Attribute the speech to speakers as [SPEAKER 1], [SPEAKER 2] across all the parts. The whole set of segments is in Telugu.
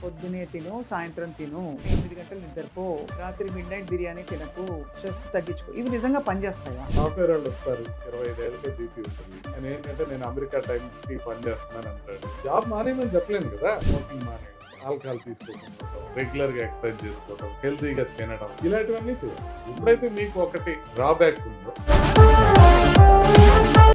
[SPEAKER 1] పొద్దునే తిను, సాయంత్రం తిను, 8 గంటలు నిద్రపో, రాత్రి మిడ్ నైట్ బిర్యానీ తినకు, స్ట్రెస్ తగ్గించుకో. ఇవి నిజంగా పనిచేస్తాయా?
[SPEAKER 2] సాఫ్ట్వేర్ వాళ్ళు వస్తారు 25 ఏళ్ళకే బీపీ ఉంటుంది అని ఏంటంటే నేను అమెరికా టైమ్స్ కి పని చేస్తున్నాను అంటాడు. జాబ్ మానేయమని చెప్పలేను కదా. స్మోకింగ్ మానేయడం, ఆల్కహాల్ తీసుకోకుండా రెగ్యులర్ గా ఎక్సర్సైజ్ చేసుకోవడం, హెల్తీగా తినడం, ఇలాంటివన్నీ చేయాలి. ఎప్పుడైతే మీకు ఒకటి డ్రాబ్యాక్ ఉందో,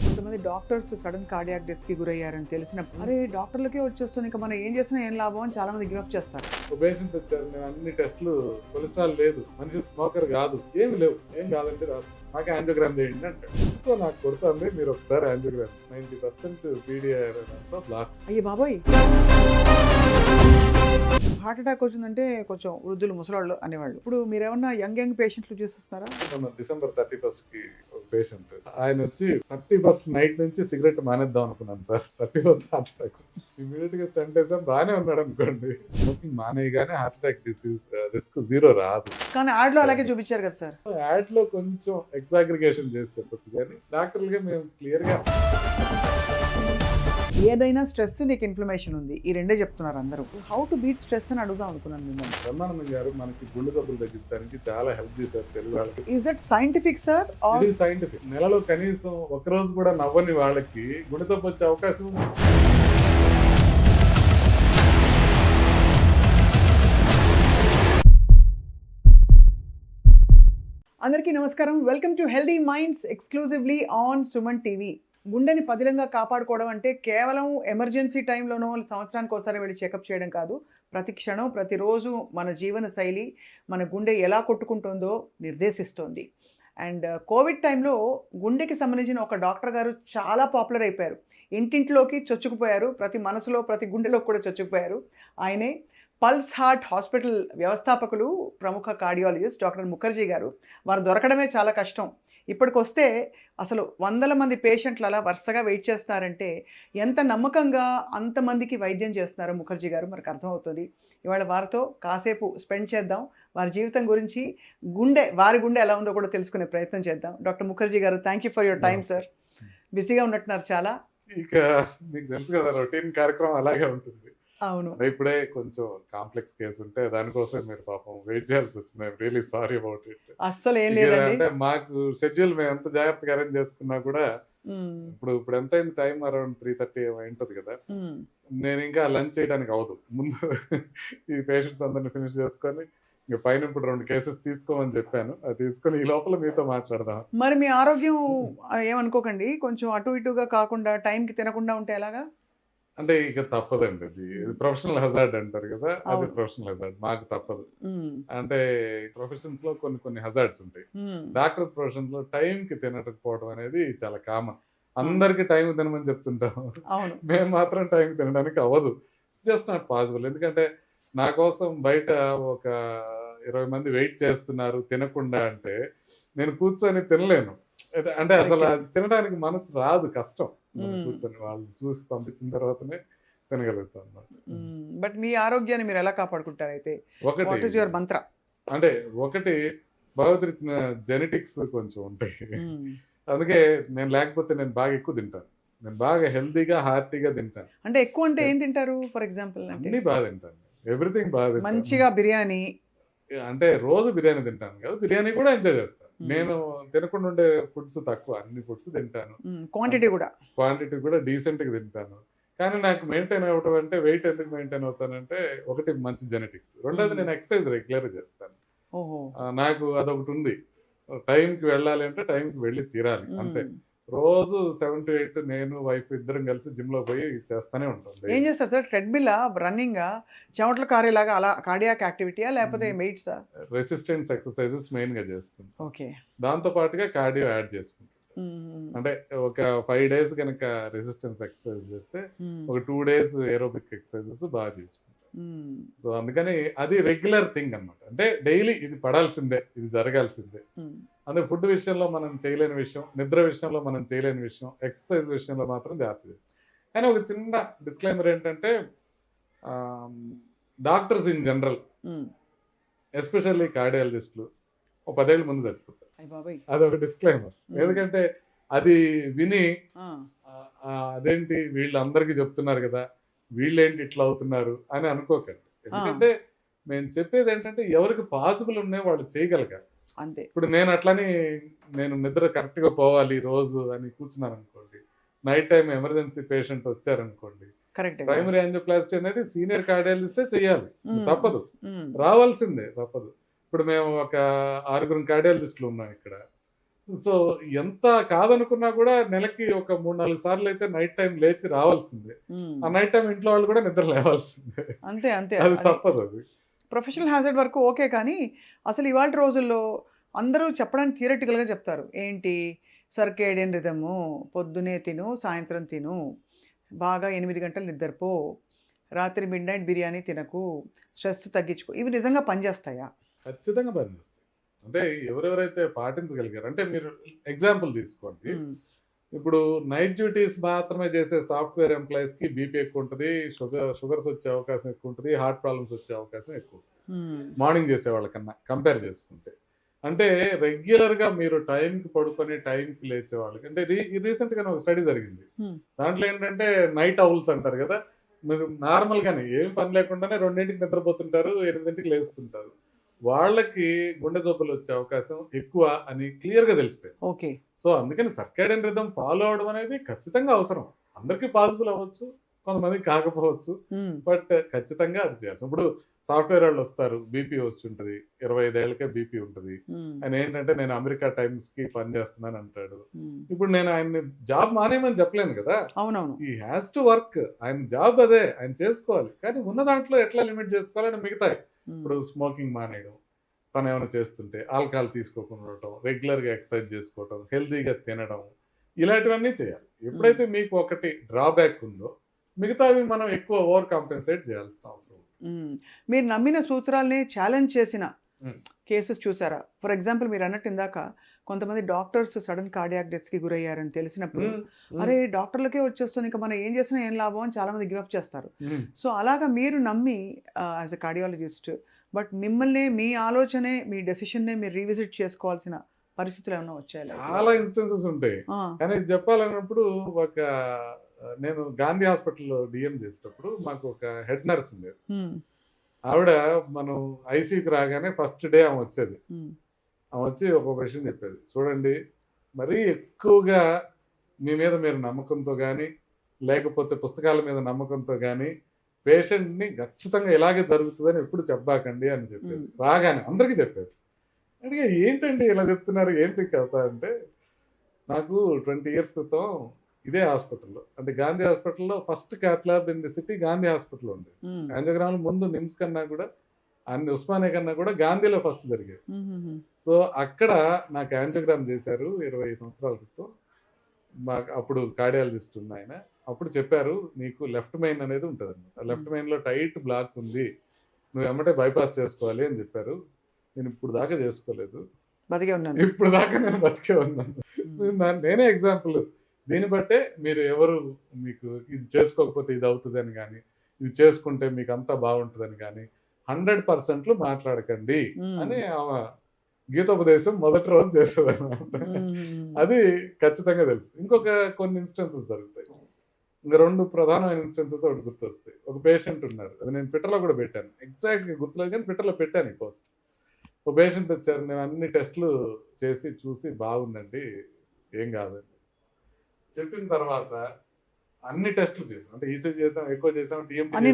[SPEAKER 1] కొంతమంది డాక్టర్స్ సడన్ కార్డియాక్ డెత్స్ కి గురయ్యారని తెలిసినప్పుడు అరే డాక్టర్లకే వచ్చేస్తుంది, ఇంకా మనం ఏం చేసినా ఏం లాభం అని చాలా మంది గివప్ చేస్తారు.
[SPEAKER 2] ఒక పేషెంట్ వచ్చారు, నేను అన్ని టెస్టులు, కొలెస్ట్రాల్ లేదు, మనిషి స్మోకర్ కాదు, ఏమి లేవు, ఏం కాదంటే రాదు, నాకు యాంజియోగ్రామ్ చేయండి అంటాడు. సో నాకు కొడుతుంది, మీరు ఒకసారి యాంజియోగ్రామ్ 90% పీడిఆర్ బ్లాక్.
[SPEAKER 1] అయ్యే బాబోయ్, హార్ట్ అటాక్ వచ్చిందంటే కొంచెం వృద్ధులు, ముసలాళ్ళు అనేవాళ్ళు. ఇప్పుడు మీరేమన్నా యంగ్ పేషెంట్లు చూసిస్తున్నారా?
[SPEAKER 2] డిసెంబర్ 31st కి ఒక పేషెంట్ ఆయన వచ్చి 31st నైట్ నుంచి సిగరెట్ మానేద్దాం అనుకున్నాను సార్. 31st హార్ట్ అటాక్ వచ్చి ఇమీడియట్ గా స్టంట్ వేసాం, బాగానే ఉన్నాడు అనుకోండి. స్మోకింగ్ మానేయగానే హార్ట్ అటాక్ డిసీజ్ రిస్క్ 0 రాదు.
[SPEAKER 1] కానీ యాడ్ లో అలాగే చూపించారు కదా సార్.
[SPEAKER 2] యాడ్ లో కొంచెం ఎగ్జాగ్రిగేషన్ చేసి చెప్పొచ్చు, కానీ డాక్టర్లుగా మేము క్లియర్ గా
[SPEAKER 1] ఏదైనా స్ట్రెస్, నీకు ఇన్ఫ్లమేషన్ ఉంది, ఈ రెండే చెప్తున్నారు అందరూ. హౌ టు బీట్ స్ట్రెస్ అని అడుగుదాం అనుకున్నాను మిమ్మల్ని.
[SPEAKER 2] బ్రహ్మానందం గారు మనకి గుండె జబ్బులు తగ్గించడానికి చాలా హెల్ప్ చేశారు తెలుగు వాళ్ళకి.
[SPEAKER 1] Is that scientific sir?
[SPEAKER 2] ఇది సైంటిఫిక్. నెలలో కనీసం ఒక రోజు కూడా నవ్వని వాళ్ళకి గుండె జబ్బు వచ్చే అవకాశం ఉంది.
[SPEAKER 1] అందరికీ నమస్కారం. Welcome to healthy minds exclusively on Suman TV. గుండెని పదిలంగా కాపాడుకోవడం అంటే కేవలం ఎమర్జెన్సీ టైంలోనో సంవత్సరానికి ఒకసారి వెళ్ళి చెకప్ చేయడం కాదు. ప్రతి క్షణం, ప్రతిరోజు మన జీవన శైలి మన గుండె ఎలా కొట్టుకుంటుందో నిర్దేశిస్తోంది. అండ్ కోవిడ్ టైంలో గుండెకి సంబంధించిన ఒక డాక్టర్ గారు చాలా పాపులర్ అయిపోయారు. ఇంటింట్లోకి చొచ్చుకుపోయారు, ప్రతి మనసులో, ప్రతి గుండెలో కూడా చొచ్చుకుపోయారు. ఆయనే పల్స్ హార్ట్ హాస్పిటల్ వ్యవస్థాపకులు, ప్రముఖ కార్డియాలజిస్ట్ డాక్టర్ ముఖర్జీ గారు. వారు దొరకడమే చాలా కష్టం. ఇప్పటికొస్తే అసలు వందల మంది పేషెంట్లు అలా వరుసగా వెయిట్ చేస్తారంటే ఎంత నమ్మకంగా అంతమందికి వైద్యం చేస్తున్నారో ముఖర్జీ గారు మనకు అర్థమవుతుంది. ఇవాళ వారితో కాసేపు స్పెండ్ చేద్దాం, వారి జీవితం గురించి, వారి గుండె ఎలా ఉందో కూడా తెలుసుకునే ప్రయత్నం చేద్దాం. డాక్టర్ ముఖర్జీ గారు, thank you for your time sir. బిజీగా ఉన్నట్టున్నారు చాలా.
[SPEAKER 2] ఇక మీకు తెలుసు కదా, రొటీన్ కార్యక్రమం అలాగే ఉంటుంది.
[SPEAKER 1] అవును,
[SPEAKER 2] ఇప్పుడే కొంచెం కాంప్లెక్స్ కేసు ఉంటే దానికోసం మీరు పాపం వెయిట్ చేయాల్సి వచ్చింది. I'm really sorry about it.
[SPEAKER 1] అస్సలు ఏం లేదండి.
[SPEAKER 2] అంటే మాకు షెడ్యూల్ మేము ఎంత జాగ్రత్తగా అరేంజ్ చేసుకున్నా కూడా ఇప్పుడు ఎంత అయింది, టైం అరౌండ్ 3:30 ఉంటుంది కదా. నేను ఇంకా లంచ్ చేయడానికి అవదు, ముందు ఈ పేషెంట్స్ అందరిని ఫినిష్ చేసుకొని ఇంకా పైన ఇప్పుడు 2 కేసెస్ తీసుకోమని చెప్పాను. అది తీసుకొని ఈ లోపల మీతో మాట్లాడదాం.
[SPEAKER 1] మరి మీ ఆరోగ్యం ఏమనుకోకండి, కొంచెం అటు ఇటుగా కాకుండా టైంకి తినకుండా ఉంటే ఎలాగా?
[SPEAKER 2] అంటే ఇక తప్పదండి, ఇది ప్రొఫెషనల్ హజార్డ్ అంటారు కదా, అది ప్రొఫెషనల్ హజార్డ్, మాకు తప్పదు. అంటే ప్రొఫెషన్స్ లో కొన్ని హజార్డ్స్ ఉంటాయి. డాక్టర్స్ ప్రొఫెషన్స్ లో టైం కి తినకపోవడం అనేది చాలా కామన్. అందరికి టైం తినమని చెప్తుంటాం, మేము మాత్రం టైం తినడానికి అవ్వదు. It's just not possible. ఎందుకంటే నా కోసం బయట ఒక 20 మంది వెయిట్ చేస్తున్నారు తినకుండా అంటే నేను కూర్చొని తినలేను. అంటే అసలు తినడానికి మనసు రాదు, కష్టం. కూర్చొని వాళ్ళు చూసి పంపించిన తర్వాతనే తినగలుగుతాం అన్నమాట.
[SPEAKER 1] బట్ మీ ఆరోగ్యాన్ని మీరు ఎలా కాపాడుకుంటారు అయితే?
[SPEAKER 2] ఒకటి
[SPEAKER 1] మంత్ర
[SPEAKER 2] అంటే భగవతుడు ఇచ్చిన జెనెటిక్స్ కొంచెం ఉంటాయి. అందుకే నేను లేకపోతే నేను బాగా ఎక్కువ తింటాను, నేను బాగా హెల్దీగా హార్టీగా తింటాను.
[SPEAKER 1] అంటే ఎక్కువ అంటే ఏం తింటారు? ఫర్ ఎగ్జాంపుల్
[SPEAKER 2] అన్ని బాగా తింటాను, ఎవ్రీథింగ్ బాగా.
[SPEAKER 1] మంచిగా బిర్యానీ
[SPEAKER 2] అంటే రోజు బిర్యానీ తింటాను కదా, బిర్యానీ కూడా ఎంజాయ్ చేస్తాను. నేను తినకుండా ఉండే ఫుడ్స్ తక్కువ, అన్ని ఫుడ్స్ తింటాను. క్వాంటిటీ కూడా డీసెంట్ గా తింటాను. కానీ నాకు మెయింటైన్ అవ్వటం అంటే, వెయిట్ ఎందుకు మెయింటైన్ అవుతానంటే, ఒకటి మంచి జెనెటిక్స్, రెండోది నేను ఎక్సర్సైజ్ రెగ్యులర్ చేస్తాను. నాకు అదొకటి ఉంది, టైంకి వెళ్ళాలి అంటే టైంకి వెళ్ళి తీరాలి అంతే. రోజు 7 to 8 నేను వైఫ్ ఇద్దరం కలిసి జిమ్ లో పోయి చేస్తానే ఉంటాం.
[SPEAKER 1] ఏం చేస్తారు సార్? ట్రెడ్మిల్, రన్నింగ్, చెమటలు కారేలాగా అలా కార్డియాక్ యాక్టివిటీయా లేకపోతే వెయిట్స్?
[SPEAKER 2] రెసిస్టెన్స్ ఎక్సర్సైజెస్ మెయిన్ గా చేస్తాం.
[SPEAKER 1] ఓకే,
[SPEAKER 2] దాంతో పాటుగా కార్డియో యాడ్ చేసుకుంటాం. అంటే ఒక 5 days కనుక రెసిస్టెన్స్ ఎక్సర్సైజ్ చేస్తే ఒక 2 days ఏరోబిక్ ఎక్సర్సైజెస్ బాగా చేసుకుంటాం. సో అందుకని అది రెగ్యులర్ థింగ్ అన్నమాట. అంటే డైలీ ఇది పడాల్సిందే, ఇది జరగాల్సిందే. అంటే ఫుడ్ విషయంలో మనం చేయలేని విషయం, నిద్ర విషయంలో మనం చేయలేని విషయం, ఎక్సర్సైజ్ విషయంలో మాత్రం జాగ్రత్త. కానీ ఒక చిన్న డిస్క్లైమర్ ఏంటంటే, డాక్టర్స్ ఇన్ జనరల్, ఎస్పెషల్లీ కార్డియాలజిస్టులు 10 ఏళ్ళ ముందు చచ్చిపోతారు. అదొక డిస్క్లైమర్. ఎందుకంటే అది విని అదేంటి వీళ్ళందరికీ చెప్తున్నారు కదా, వీళ్ళేంటి ఇట్లా అవుతున్నారు అని అనుకోకండి. ఎందుకంటే మేము చెప్పేది ఏంటంటే ఎవరికి పాసిబుల్ ఉన్నాయి వాళ్ళు చేయగలగాలి
[SPEAKER 1] అంతే.
[SPEAKER 2] ఇప్పుడు నేను అట్లని నేను నిద్ర కరెక్ట్గా పోవాలి రోజు అని కూర్చున్నాను అనుకోండి, నైట్ టైం ఎమర్జెన్సీ పేషెంట్ వచ్చారనుకోండి,
[SPEAKER 1] కరెక్ట్.
[SPEAKER 2] ప్రైమరీ యాంజియోప్లాస్టీ అనేది సీనియర్ కార్డియాలజిస్టే చేయాలి, తప్పదు, రావాల్సిందే, తప్పదు. ఇప్పుడు మేము ఒక 6 కార్డియాలజిస్టులు ఉన్నాం ఇక్కడ. సో ఎంత కాదనుకున్నా కూడా నెలకి ఒక 3-4 సార్లు అయితే నైట్ టైం లేచి రావాల్సిందే. ఆ నైట్ టైం ఇంట్లో వాళ్ళు కూడా నిద్ర లేవాల్సిందే.
[SPEAKER 1] అంతే అంతే,
[SPEAKER 2] అది తప్పదు. అది
[SPEAKER 1] ప్రొఫెషనల్ హ్యాజర్డ్ వరకు ఓకే, కానీ అసలు ఇవాళ రోజుల్లో అందరూ చెప్పడానికి థియరటికల్గా చెప్తారు. ఏంటి, సర్కేడియన్ రిథము, పొద్దునే తిను, సాయంత్రం తిను, బాగా 8 గంటలు నిద్రపో, రాత్రి మిడ్ నైట్ బిర్యానీ తినకు, స్ట్రెస్ తగ్గించుకో. ఇవి నిజంగా పనిచేస్తాయా?
[SPEAKER 2] ఖచ్చితంగా పనిచేస్తాయి. అంటే ఎవరెవరైతే పాటించగలిగారు, అంటే మీరు ఎగ్జాంపుల్ తీసుకోండి, ఇప్పుడు నైట్ డ్యూటీస్ మాత్రమే చేసే సాఫ్ట్వేర్ ఎంప్లాయీస్కి బీపీ ఎక్కువ ఉంటుంది, షుగర్స్ వచ్చే అవకాశం ఎక్కువ ఉంటుంది, హార్ట్ ప్రాబ్లమ్స్ వచ్చే అవకాశం ఎక్కువ ఉంటుంది మార్నింగ్ చేసే వాళ్ళకన్నా కంపేర్ చేసుకుంటే. అంటే రెగ్యులర్గా మీరు టైంకి పడుకొని టైంకి లేచే వాళ్ళకి, అంటే రీసెంట్గానే ఒక స్టడీ జరిగింది, దాంట్లో ఏంటంటే నైట్ ఔల్స్ అంటారు కదా, మీరు నార్మల్గానే ఏం పని లేకుండానే 2ంటికి నిద్రపోతుంటారు, 8ంటికి లేస్తుంటారు, వాళ్ళకి గుండె జబ్బులు వచ్చే అవకాశం ఎక్కువ అని క్లియర్గా తెలిసిపోయింది.
[SPEAKER 1] ఓకే.
[SPEAKER 2] సో అందుకని సర్కాడియన్ రిథమ్ ఫాలో అవడం అనేది ఖచ్చితంగా అవసరం. అందరికీ పాసిబుల్ అవ్వచ్చు, కొంతమందికి కాకపోవచ్చు, బట్ ఖచ్చితంగా అది చేయాల్సి. ఇప్పుడు సాఫ్ట్వేర్ వాళ్ళు వస్తారు, బీపీ వస్తుంటుంది, 25 ఏళ్ళకే బీపీ ఉంటుంది, ఆయన ఏంటంటే నేను అమెరికా టైమ్స్కి పని చేస్తున్నాను అంటాడు. ఇప్పుడు నేను ఆయన్ని జాబ్ మానేయమని చెప్పలేను కదా,
[SPEAKER 1] అవునవును,
[SPEAKER 2] ఈ హ్యాస్ టు వర్క్, ఆయన జాబ్ అదే, ఆయన చేసుకోవాలి, కానీ ఉన్న దాంట్లో ఎట్లా లిమిట్ చేసుకోవాలని మిగతాయి. ఇప్పుడు స్మోకింగ్ మానేయడం, తను ఏమైనా చేస్తుంటే ఆల్కహాల్ తీసుకోకుండా ఉండటం, రెగ్యులర్గా ఎక్సర్సైజ్ చేసుకోవటం, హెల్తీగా తినడం, ఇలాంటివన్నీ చేయాలి. ఎప్పుడైతే మీకు ఒకటి డ్రాబ్యాక్ ఉందో మిగతావి మనం ఎక్కువ ఓవర్ కాంపెన్సేట్ చేయాల్సిన అవసరం.
[SPEAKER 1] మీరు నమ్మిన సూత్రాల్ని ఛాలెంజ్ చేసిన కేసెస్ చూసారా? ఫర్ ఎగ్జాంపుల్ మీరు అన్నట్టు ఇందాక కొంతమంది డాక్టర్స్ సడన్ కార్డియాక్ డెత్స్కి గురయ్యారని తెలిసినప్పుడు అరే డాక్టర్లకే వచ్చేస్తుంది, ఇంకా మనం ఏం చేసినా ఏం లాభం అని చాలామంది గివప్ చేస్తారు. సో అలాగా మీరు నమ్మి యాజ్ అ కార్డియాలజిస్ట్, బట్ మిమ్మల్ని మీ ఆలోచనే మీ డెసిషన్నే మీరు రీవిజిట్ చేసుకోవాల్సిన పరిస్థితులు ఏమైనా వచ్చాయి?
[SPEAKER 2] చాలా ఇన్స్టెన్సెస్ ఉంటాయి, కానీ ఇది చెప్పాలన్నప్పుడు ఒక నేను గాంధీ హాస్పిటల్లో డిఎం చేసేటప్పుడు మాకు ఒక హెడ్ నర్స్ ఉండేది. ఆవిడ మనం ఐసీయూకి రాగానే ఫస్ట్ డే ఆమె వచ్చేది. ఆమె వచ్చి ఒక విషయం చెప్పేది, చూడండి మరీ ఎక్కువగా మీ మీద మీరు నమ్మకంతో కానీ లేకపోతే పుస్తకాల మీద నమ్మకంతో కానీ పేషెంట్ని ఖచ్చితంగా ఇలాగే జరుగుతుందని ఎప్పుడు చెప్పాకండి అని చెప్పేది. రాగానే అందరికీ చెప్పేది. అంటే ఏంటండి ఇలా చెప్తున్నారు, ఏంటి కథ అంటే, నాకు 20 years క్రితం ఇదే హాస్పిటల్లో, అంటే గాంధీ హాస్పిటల్లో first cath lab in the city Gandhi hospital ఉంది. యాంజియోగ్రామ్ ముందు నిమ్స్ కన్నా కూడా, అన్ని ఉస్మానియా కన్నా కూడా గాంధీలో ఫస్ట్ జరిగేది. సో అక్కడ నాకు యాంజియోగ్రామ్ చేశారు 20 సంవత్సరాల క్రితం. మాకు అప్పుడు కార్డియాలజిస్ట్ ఉంది ఆయన. అప్పుడు చెప్పారు, నీకు లెఫ్ట్ మెయిన్ అనేది ఉంటుంది అనమాట, లెఫ్ట్ మెయిన్లో టైట్ బ్లాక్ ఉంది, నువ్వు ఎమ్మటే బైపాస్ చేసుకోవాలి అని చెప్పారు. నేను ఇప్పుడు దాకా చేసుకోలేదు,
[SPEAKER 1] బతికే ఉన్నాను,
[SPEAKER 2] ఇప్పుడు దాకా నేను బతికే ఉన్నాను. నేనే ఎగ్జాంపుల్. దీన్ని బట్టే మీరు ఎవరు మీకు ఇది చేసుకోకపోతే ఇది అవుతుంది అని కానీ, ఇది చేసుకుంటే మీకు అంతా బాగుంటుందని కానీ 100% మాట్లాడకండి అని ఆమె గీతోపదేశం మొదటి రోజు చేస్తుంది అనమాట. అది ఖచ్చితంగా తెలుసు. ఇంకొక కొన్ని ఇన్స్టెన్సెస్ జరుగుతాయి. ఇంకా 2 ప్రధానమైన ఇన్స్టెన్సెస్ ఒకటి గుర్తొస్తాయి. ఒక పేషెంట్ ఉన్నారు, అది నేను ట్విట్టర్లో కూడా పెట్టాను, ఎగ్జాక్ట్గా గుర్తులేదు కానీ ట్విట్టర్లో పెట్టాను ఈ పోస్ట్. ఒక పేషెంట్ వచ్చారు, నేను అన్ని టెస్టులు చేసి చూసి బాగుందండి, ఏం కాదండి చెప్పిన తర్వాత అన్ని టెస్టులు చేసాం, అంటే ఈసీజీ చేసాం, ఎక్కువ చేసాం, టీఎంటీ అన్ని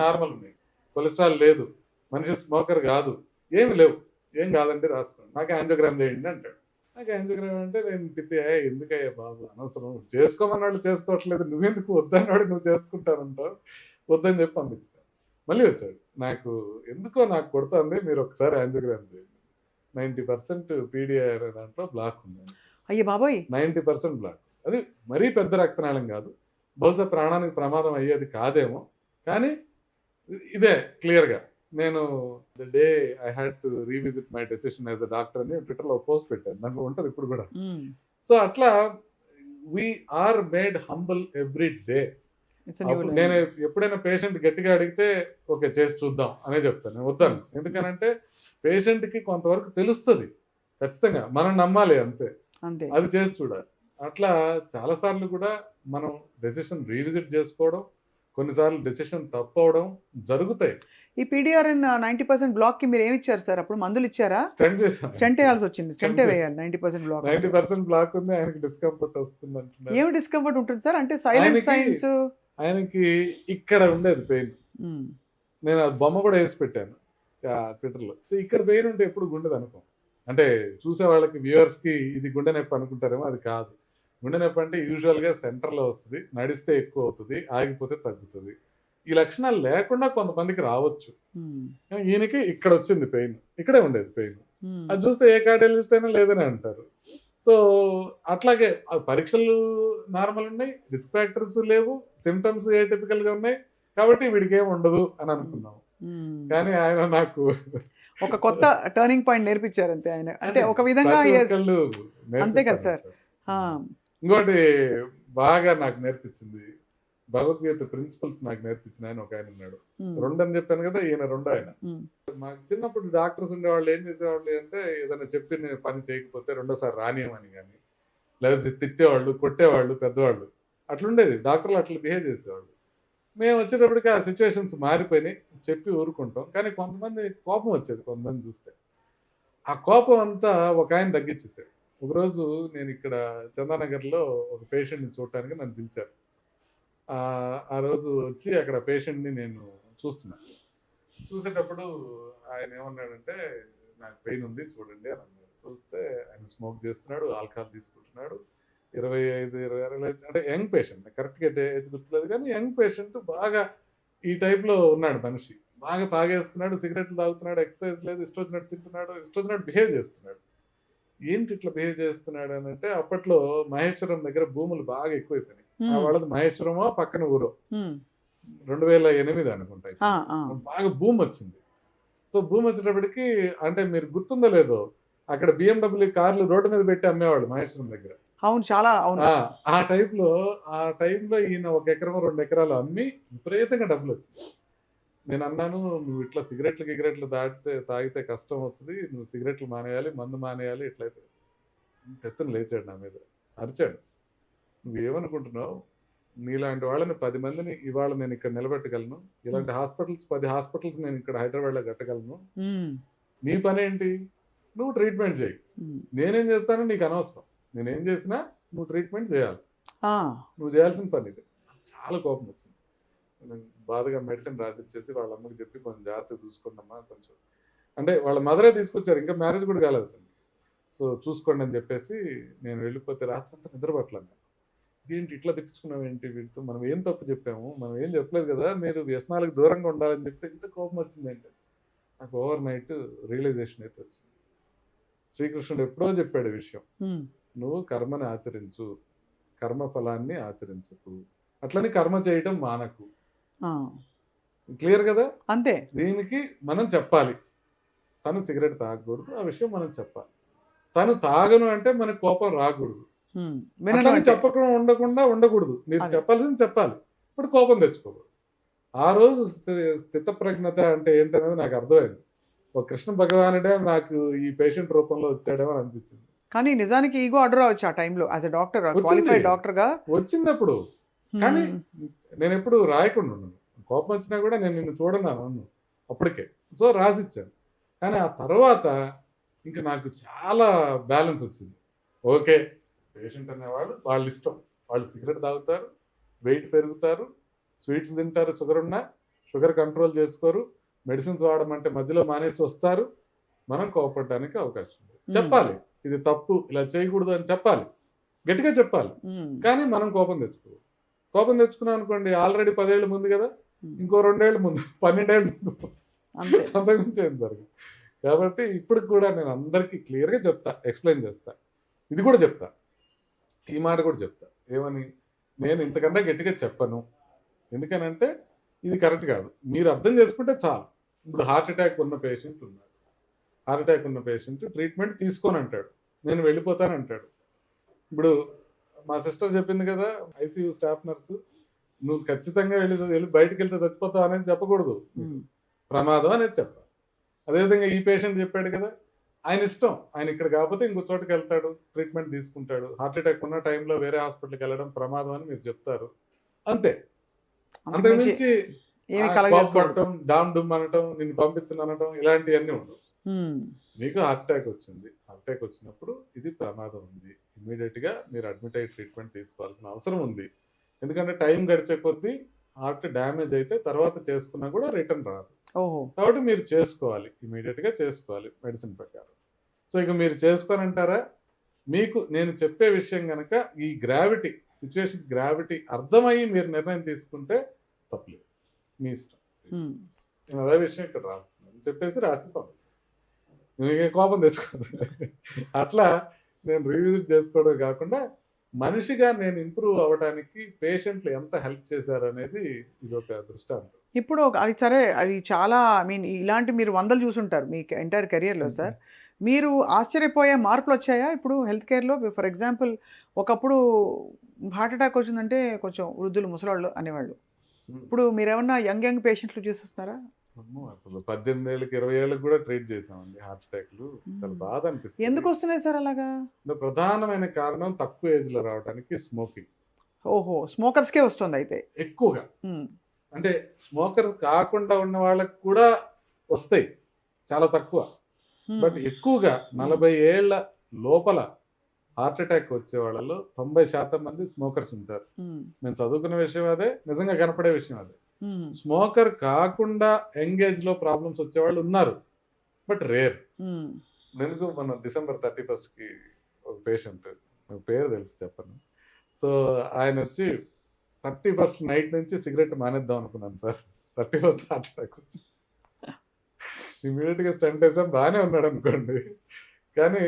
[SPEAKER 2] నార్మల్ ఉన్నాయి, కొలెస్ట్రాల్ లేదు, మనిషి స్మోకర్ కాదు, ఏమి లేవు, ఏం కాదండి రాసుకోండి, నాకు యాంజియోగ్రామ్ చేయండి అంటాడు. నాకు యాంజియోగ్రామ్ అంటే నేను తిట్టే, ఎందుకయ్యా బాబు అనవసరం, చేసుకోమన్నాడు చేసుకోవట్లేదు, నువ్వెందుకు వద్దన్నాడు నువ్వు చేసుకుంటానంటావు, వద్దని చెప్పి పంపిస్తాను. మళ్ళీ వచ్చాడు, నాకు ఎందుకో నాకు కొడుతుంది, మీరు ఒకసారి యాంజియోగ్రామ్ చేయండి, 90% పీడిఆర్ దాంట్లో బ్లాక్ ఉంది.
[SPEAKER 1] అయ్యే బాబోయ్,
[SPEAKER 2] 90% బ్లాక్. అది మరీ పెద్ద రక్తనాళం కాదు, బహుశా ప్రాణానికి ప్రమాదం అయ్యేది కాదేమో, కానీ ఇదే క్లియర్గా నేను the day I had to revisit my decision as a doctor అని ట్విట్టర్లో పోస్ట్ పెట్టాను, దాంట్లో ఉంటుంది ఇప్పుడు కూడా. సో అట్లా we are made humble every day. నేను ఎప్పుడైనా పేషెంట్ గట్టిగా అడిగితే ఓకే చేసి చూద్దాం అనే చెప్తాను, నేను వద్దాను. ఎందుకనంటే పేషెంట్కి కొంతవరకు తెలుస్తుంది, ఖచ్చితంగా మనం నమ్మాలి అంతే, అది చేసి చూడాలి. అట్లా చాలాసార్లు కూడా మనం డెసిషన్ రీవిజిట్ చేసుకోవడం, కొన్నిసార్లు డెసిషన్ తప్పవడం జరుగుతాయి.
[SPEAKER 1] ఈ పీడిఆర్ఎన్ 90% బ్లాక్ కి మీరు ఏమి ఇచ్చారు సార్? అప్పుడు మందులు ఇచ్చారా?
[SPEAKER 2] స్టంట్ చేశాను.
[SPEAKER 1] స్టెంట్ వేయాల్సి వచ్చింది. స్టెంటే
[SPEAKER 2] చేశాను.
[SPEAKER 1] వేయాలి 90% బ్లాక్.
[SPEAKER 2] 90% బ్లాక్ ఉంది, ఆయనకి డిస్కంఫర్ట్ వస్తుంది అంటున్నారు.
[SPEAKER 1] ఏమి డిస్కంఫర్ట్ ఉంటుంది సార్? అంటే సైలెంట్ సైన్స్.
[SPEAKER 2] ఆయనకి ఇక్కడ ఉండేది పెయిన్. నేను ఆ బొమ్మ కూడా వేసి పెట్టాను ట్విట్టర్లో. సో ఇక్కడ పెయిన్ ఉంటే ఎప్పుడు గుండెది అనుకో, అంటే చూసే వాళ్ళకి వ్యూవర్స్కి ఇది గుండె నొప్పి అనుకుంటారేమో, అది కాదు. గుండె నొప్పి అంటే యూజువల్గా సెంటర్లో వస్తుంది, నడిస్తే ఎక్కువ అవుతుంది, ఆగిపోతే తగ్గుతుంది. ఈ లక్షణాలు లేకుండా కొంతమందికి రావచ్చు. ఈయనకి ఇక్కడ వచ్చింది పెయిన్, ఇక్కడే ఉండేది పెయిన్. అది చూస్తే ఏ కార్డియాలజిస్ట్ అయినా లేదని అంటారు. సో అట్లాగే పరీక్షలు నార్మల్ ఉన్నాయి, రిస్క్ ఫ్యాక్టర్స్ లేవు, సిమ్టమ్స్ ఏ టిపికల్గా ఉన్నాయి, కాబట్టి వీడికి ఏమి ఉండదు అని అనుకున్నాం. కానీ ఆయన నాకు
[SPEAKER 1] ఒక కొత్త టర్నింగ్ పాయింట్ నేర్పించారు అంతే ఆయన. అంటే ఒక విధంగా అంతే కదా సార్.
[SPEAKER 2] ఇంకోటి బాగా నాకు నేర్పించింది భగవద్గీత ప్రిన్సిపల్స్ నాకు నేర్పించిన ఆయన ఒక ఆయన ఉన్నాడు. 2 అని చెప్పాను కదా, ఈయన 2 ఆయన. మాకు చిన్నప్పుడు డాక్టర్స్ ఉండేవాళ్ళు ఏం చేసేవాళ్ళు అంటే ఏదైనా చెప్పిన పని చేయకపోతే రెండోసారి రానియమని కానీ, లేకపోతే తిట్టేవాళ్ళు, కొట్టేవాళ్ళు పెద్దవాళ్ళు. అట్లుండేది, డాక్టర్లు అట్లా బిహేవ్ చేసేవాళ్ళు. మేము వచ్చేటప్పటికి ఆ సిచ్యువేషన్స్ మారిపోయినాయి, చెప్పి ఊరుకుంటాం. కానీ కొంతమంది కోపం వచ్చేది, కొంతమంది చూస్తే. ఆ కోపం అంతా ఒక ఆయన తగ్గించేసాడు. ఒకరోజు నేను ఇక్కడ చందానగర్లో ఒక పేషెంట్ని చూడటానికి నన్ను పిలిచారు. ఆ రోజు వచ్చి అక్కడ పేషెంట్ని నేను చూస్తున్నాను. చూసేటప్పుడు ఆయన ఏమన్నాడంటే, నాకు పెయిన్ ఉంది చూడండి అని అన్నాడు. చూస్తే ఆయన స్మోక్ చేస్తున్నాడు, ఆల్కహాల్ తీసుకుంటున్నాడు. 25-26 అంటే యంగ్ పేషెంట్, కరెక్ట్గా ఏజ్ గుర్తులేదు కానీ యంగ్ పేషెంట్, బాగా ఈ టైప్లో ఉన్నాడు మనిషి. బాగా తాగేస్తున్నాడు, సిగరెట్లు తాగుతున్నాడు, ఎక్సర్సైజ్ లేదు, ఇష్టం వచ్చినట్టు తింటున్నాడు, ఇష్టం వచ్చినట్టు బిహేవ్ చేస్తున్నాడు. ఏంటి ఇట్లా బిహేవ్ చేస్తున్నాడు అని అంటే, అప్పట్లో మహేశ్వరం దగ్గర భూములు బాగా ఎక్కువైపోయినాయి. వాళ్ళది మహేశ్వరమో పక్కన ఊరో, 2008 అనుకుంటా, బాగా భూమి వచ్చింది. సో భూమి వచ్చేటప్పటికి, అంటే మీరు గుర్తుందో లేదో, అక్కడ BMW కార్లు రోడ్డు మీద పెట్టి అమ్మేవాళ్ళు మహేశ్వరం దగ్గర.
[SPEAKER 1] అవును, చాలా అవును.
[SPEAKER 2] ఆ టైంలో ఈయన 1 ఎకరం 2 ఎకరాలు అమ్మి విపరీతంగా డబ్బులు వచ్చింది. నేను అన్నాను, నువ్వు ఇట్లా సిగరెట్లు తాగితే కష్టం అవుతుంది, నువ్వు సిగరెట్లు మానేయాలి, మందు మానేయాలి. ఇట్లయితే తెత్తను లేచాడు నా మీద, అరిచాడు. నువ్వేమనుకుంటున్నావు, నీలాంటి వాళ్ళని 10 మందిని ఇవాళ నేను ఇక్కడ నిలబెట్టగలను, ఇలాంటి హాస్పిటల్స్ 10 హాస్పిటల్స్ నేను ఇక్కడ హైదరాబాద్లో కట్టగలను. నీ పని ఏంటి, నువ్వు ట్రీట్మెంట్ చేయి, నేనేం చేస్తానో నీకు అనవసరం. నేనేం చేసినా నువ్వు ట్రీట్మెంట్ చేయాలి, నువ్వు చేయాల్సిన పని ఇది. చాలా కోపం వచ్చింది. నేను బాధగా మెడిసిన్ రాసిచ్చేసి వాళ్ళ అమ్మకి చెప్పి, కొంచెం జాగ్రత్తగా చూసుకోండమ్మా, కొంచెం అంటే వాళ్ళ మదరే తీసుకొచ్చారు, ఇంకా మ్యారేజ్ కూడా కాలేదు, సో చూసుకోండి అని చెప్పేసి నేను వెళ్ళిపోతే రాత్రంతా నిద్రపట్టలేదు. ఏంటి ఇట్లా తెచ్చుకున్నావు ఏంటి వీటితో, మనం ఏం తప్పు చెప్పాము, మనం ఏం చెప్పలేదు కదా, మీరు వ్యసనాలకు దూరంగా ఉండాలని చెప్తే ఇంత కోపం వచ్చింది ఏంటి. నాకు ఓవర్ నైట్ రియలైజేషన్ అయితే వచ్చింది. శ్రీకృష్ణుడు ఎప్పుడో చెప్పాడు ఈ విషయం, నువ్వు కర్మని ఆచరించు, కర్మ ఫలాన్ని ఆచరించకు, అట్లని కర్మ చేయటం మానకు. క్లియర్ కదా,
[SPEAKER 1] అంతే.
[SPEAKER 2] దీనికి మనం చెప్పాలి, తను సిగరెట్ తాగకూడదు, ఆ విషయం మనం చెప్పాలి. తను తాగను అంటే మనకు కోపం రాకూడదు, చెప్పకుండా ఉండకూడదు. మీరు చెప్పాల్సింది చెప్పాలి, ఇప్పుడు కోపం తెచ్చుకోకూడదు. ఆ రోజు స్థితప్రజ్ఞత అంటే ఏంటనేది నాకు అర్థమైంది. ఒక కృష్ణ భగవానుడే నాకు ఈ పేషెంట్ రూపంలో వచ్చాడేమో అనిపించింది.
[SPEAKER 1] కానీ నిజానికి ఈగో అడ్డు రావచ్చు ఆ టైంలో, as a doctor, qualified doctor గా వచ్చింది
[SPEAKER 2] అప్పుడు. కానీ నేను ఎప్పుడు రాయకుండా ఉన్నాను, కోపం వచ్చినా కూడా నేను నిన్ను చూడన్నాను అప్పటికే, సో రాసిచ్చాను. కానీ ఆ తర్వాత ఇంకా నాకు చాలా బ్యాలెన్స్ వచ్చింది. ఓకే, పేషెంట్ అనేవాళ్ళు వాళ్ళ ఇష్టం, వాళ్ళు సిగరెట్ తాగుతారు, వెయిట్ పెరుగుతారు, స్వీట్స్ తింటారు, షుగర్ ఉన్నా షుగర్ కంట్రోల్ చేసుకోరు, మెడిసిన్స్ వాడమంటే మధ్యలో మానేసి వస్తారు. మనం కోపడడానికి అవకాశం ఉంది. చెప్పాలి, ఇది తప్పు, ఇలా చేయకూడదు అని చెప్పాలి, గట్టిగా చెప్పాలి. కానీ మనం కోపం తెచ్చుకున్నాం అనుకోండి, ఆల్రెడీ 10 ఏళ్ళ ముందు కదా, ఇంకో 2 ఏళ్ళ ముందు, 12 ఏళ్ళ ముందు, అంతకుమించి ఏం జరగదు. కాబట్టి ఇప్పుడు కూడా నేను అందరికీ క్లియర్గా చెప్తా, ఎక్స్ప్లెయిన్ చేస్తా, ఇది కూడా చెప్తా, ఈ మాట కూడా చెప్తా. ఏమని, నేను ఇంతకన్నా గట్టిగా చెప్పను, ఎందుకనంటే ఇది కరెక్ట్ కాదు, మీరు అర్థం చేసుకుంటే చాలు. ఇప్పుడు హార్ట్ అటాక్ ఉన్న పేషెంట్ ఉన్నారు, హార్ట్ అటాక్ ఉన్న పేషెంట్ ట్రీట్మెంట్ తీసుకొని అంటాడు, నేను వెళ్ళిపోతాను అంటాడు. ఇప్పుడు మా సిస్టర్ చెప్పింది కదా, ఐసీయూ స్టాఫ్ నర్సు, నువ్వు ఖచ్చితంగా వెళ్ళి బయటకు వెళ్తే చచ్చిపోతావు అనేది చెప్పకూడదు, ప్రమాదం అనేది చెప్పాలి. అదేవిధంగా ఈ పేషెంట్ చెప్పాడు కదా, ఆయన ఇష్టం, ఆయన ఇక్కడ కాకపోతే ఇంకో చోటుకి వెళ్తాడు, ట్రీట్మెంట్ తీసుకుంటాడు. హార్ట్ అటాక్ ఉన్న టైంలో వేరే హాస్పిటల్కి వెళ్ళడం ప్రమాదం అని మీరు చెప్తారు, అంతే. అంతకుమించి
[SPEAKER 1] ఏమి కలగజేసుకోవడం.
[SPEAKER 2] కోపడటం, డామ్ డుమ్ అనటం, నిన్ను పంపించను అనటం ఇలాంటివన్నీ ఉండవు. మీకు హార్ట్ అటాక్ వచ్చింది, హార్ట్ అటాక్ వచ్చినప్పుడు ఇది ప్రమాదం ఉంది, ఇమీడియట్ గా మీరు అడ్మిట్ అయ్యి ట్రీట్మెంట్ తీసుకోవాల్సిన అవసరం ఉంది. ఎందుకంటే టైం గడిచే కొద్దీ హార్ట్ డ్యామేజ్ అయితే తర్వాత చేసుకున్నా కూడా రిటర్న్ రాదు. కాబట్టి మీరు చేసుకోవాలి, ఇమీడియట్ గా చేసుకోవాలి మెడిసిన్ ప్రకారం. సో ఇక మీరు చేసుకోనంటారా? మీకు నేను చెప్పే విషయం కనుక ఈ గ్రావిటీ సిచ్యువేషన్ గ్రావిటీ అర్థమయ్యి మీరు నిర్ణయం తీసుకుంటే తప్పలేదు, మీ ఇష్టం. నేను అదే విషయం ఇక్కడ రాస్తున్నాను చెప్పేసి రాసి పంపించేస్తాను. నేను కోపం తెచ్చుకోను. అట్లా నేను రివిజిట్ చేసుకోవడం కాకుండా మనిషిగా నేను ఇంప్రూవ్ అవ్వడానికి పేషెంట్లు ఎంత హెల్ప్ చేశారు అనేది ఇది ఒక దృష్టాంతం.
[SPEAKER 1] ఇప్పుడు అది సరే, అది చాలా ఇలాంటి మీరు వందలు చూసుంటారు మీ ఎంటైర్ కెరియర్లో సార్. మీరు ఆశ్చర్యపోయే మార్పులు వచ్చాయా ఇప్పుడు హెల్త్ కేర్లో? ఫర్ ఎగ్జాంపుల్, ఒకప్పుడు హార్ట్ అటాక్ వచ్చిందంటే కొంచెం వృద్ధులు, ముసలాళ్ళు అనేవాళ్ళు. ఇప్పుడు మీరు ఏమన్నా యంగ్ పేషెంట్లు చూసేస్తున్నారా?
[SPEAKER 2] అసలు 18 ఏళ్ళకి 20 ఏళ్ళకి కూడా ట్రీట్ చేసామండి హార్ట్ అటాక్లు. చాలా బాధ అనిపిస్తుంది.
[SPEAKER 1] ఎందుకు వస్తున్నాయి సార్ అలాగా?
[SPEAKER 2] ప్రధానమైన కారణం తక్కువ ఏజ్ లో రావడానికి స్మోకింగ్.
[SPEAKER 1] స్మోకర్స్కే వస్తుంది అయితే
[SPEAKER 2] ఎక్కువగా. అంటే స్మోకర్స్ కాకుండా ఉన్న వాళ్ళకి కూడా వస్తాయి, చాలా తక్కువ. బట్ ఎక్కువగా 40 ఏళ్ల లోపల హార్ట్ అటాక్ వచ్చే వాళ్ళలో 90% మంది స్మోకర్స్ ఉంటారు. మేము చదువుకున్న విషయం అదే, నిజంగా కనపడే విషయం అదే. స్మోకర్ కాకుండా యంగ్ ఏజ్ లో ప్రాబ్లమ్స్ వచ్చేవాళ్ళు ఉన్నారు, బట్ రేర్. ఎందుకు మన December 31st కి ఒక పేషెంట్, పేరు తెలిసి చెప్పను. సో ఆయన వచ్చి 31st నైట్ నుంచి సిగరెట్ మానేద్దాం అనుకున్నాను సార్. 31st హార్ట్ అటాక్ వచ్చి ఇమీడియట్ గా స్టంట్ వేసాం, బాగానే ఉన్నాడు అనుకోండి. కానీ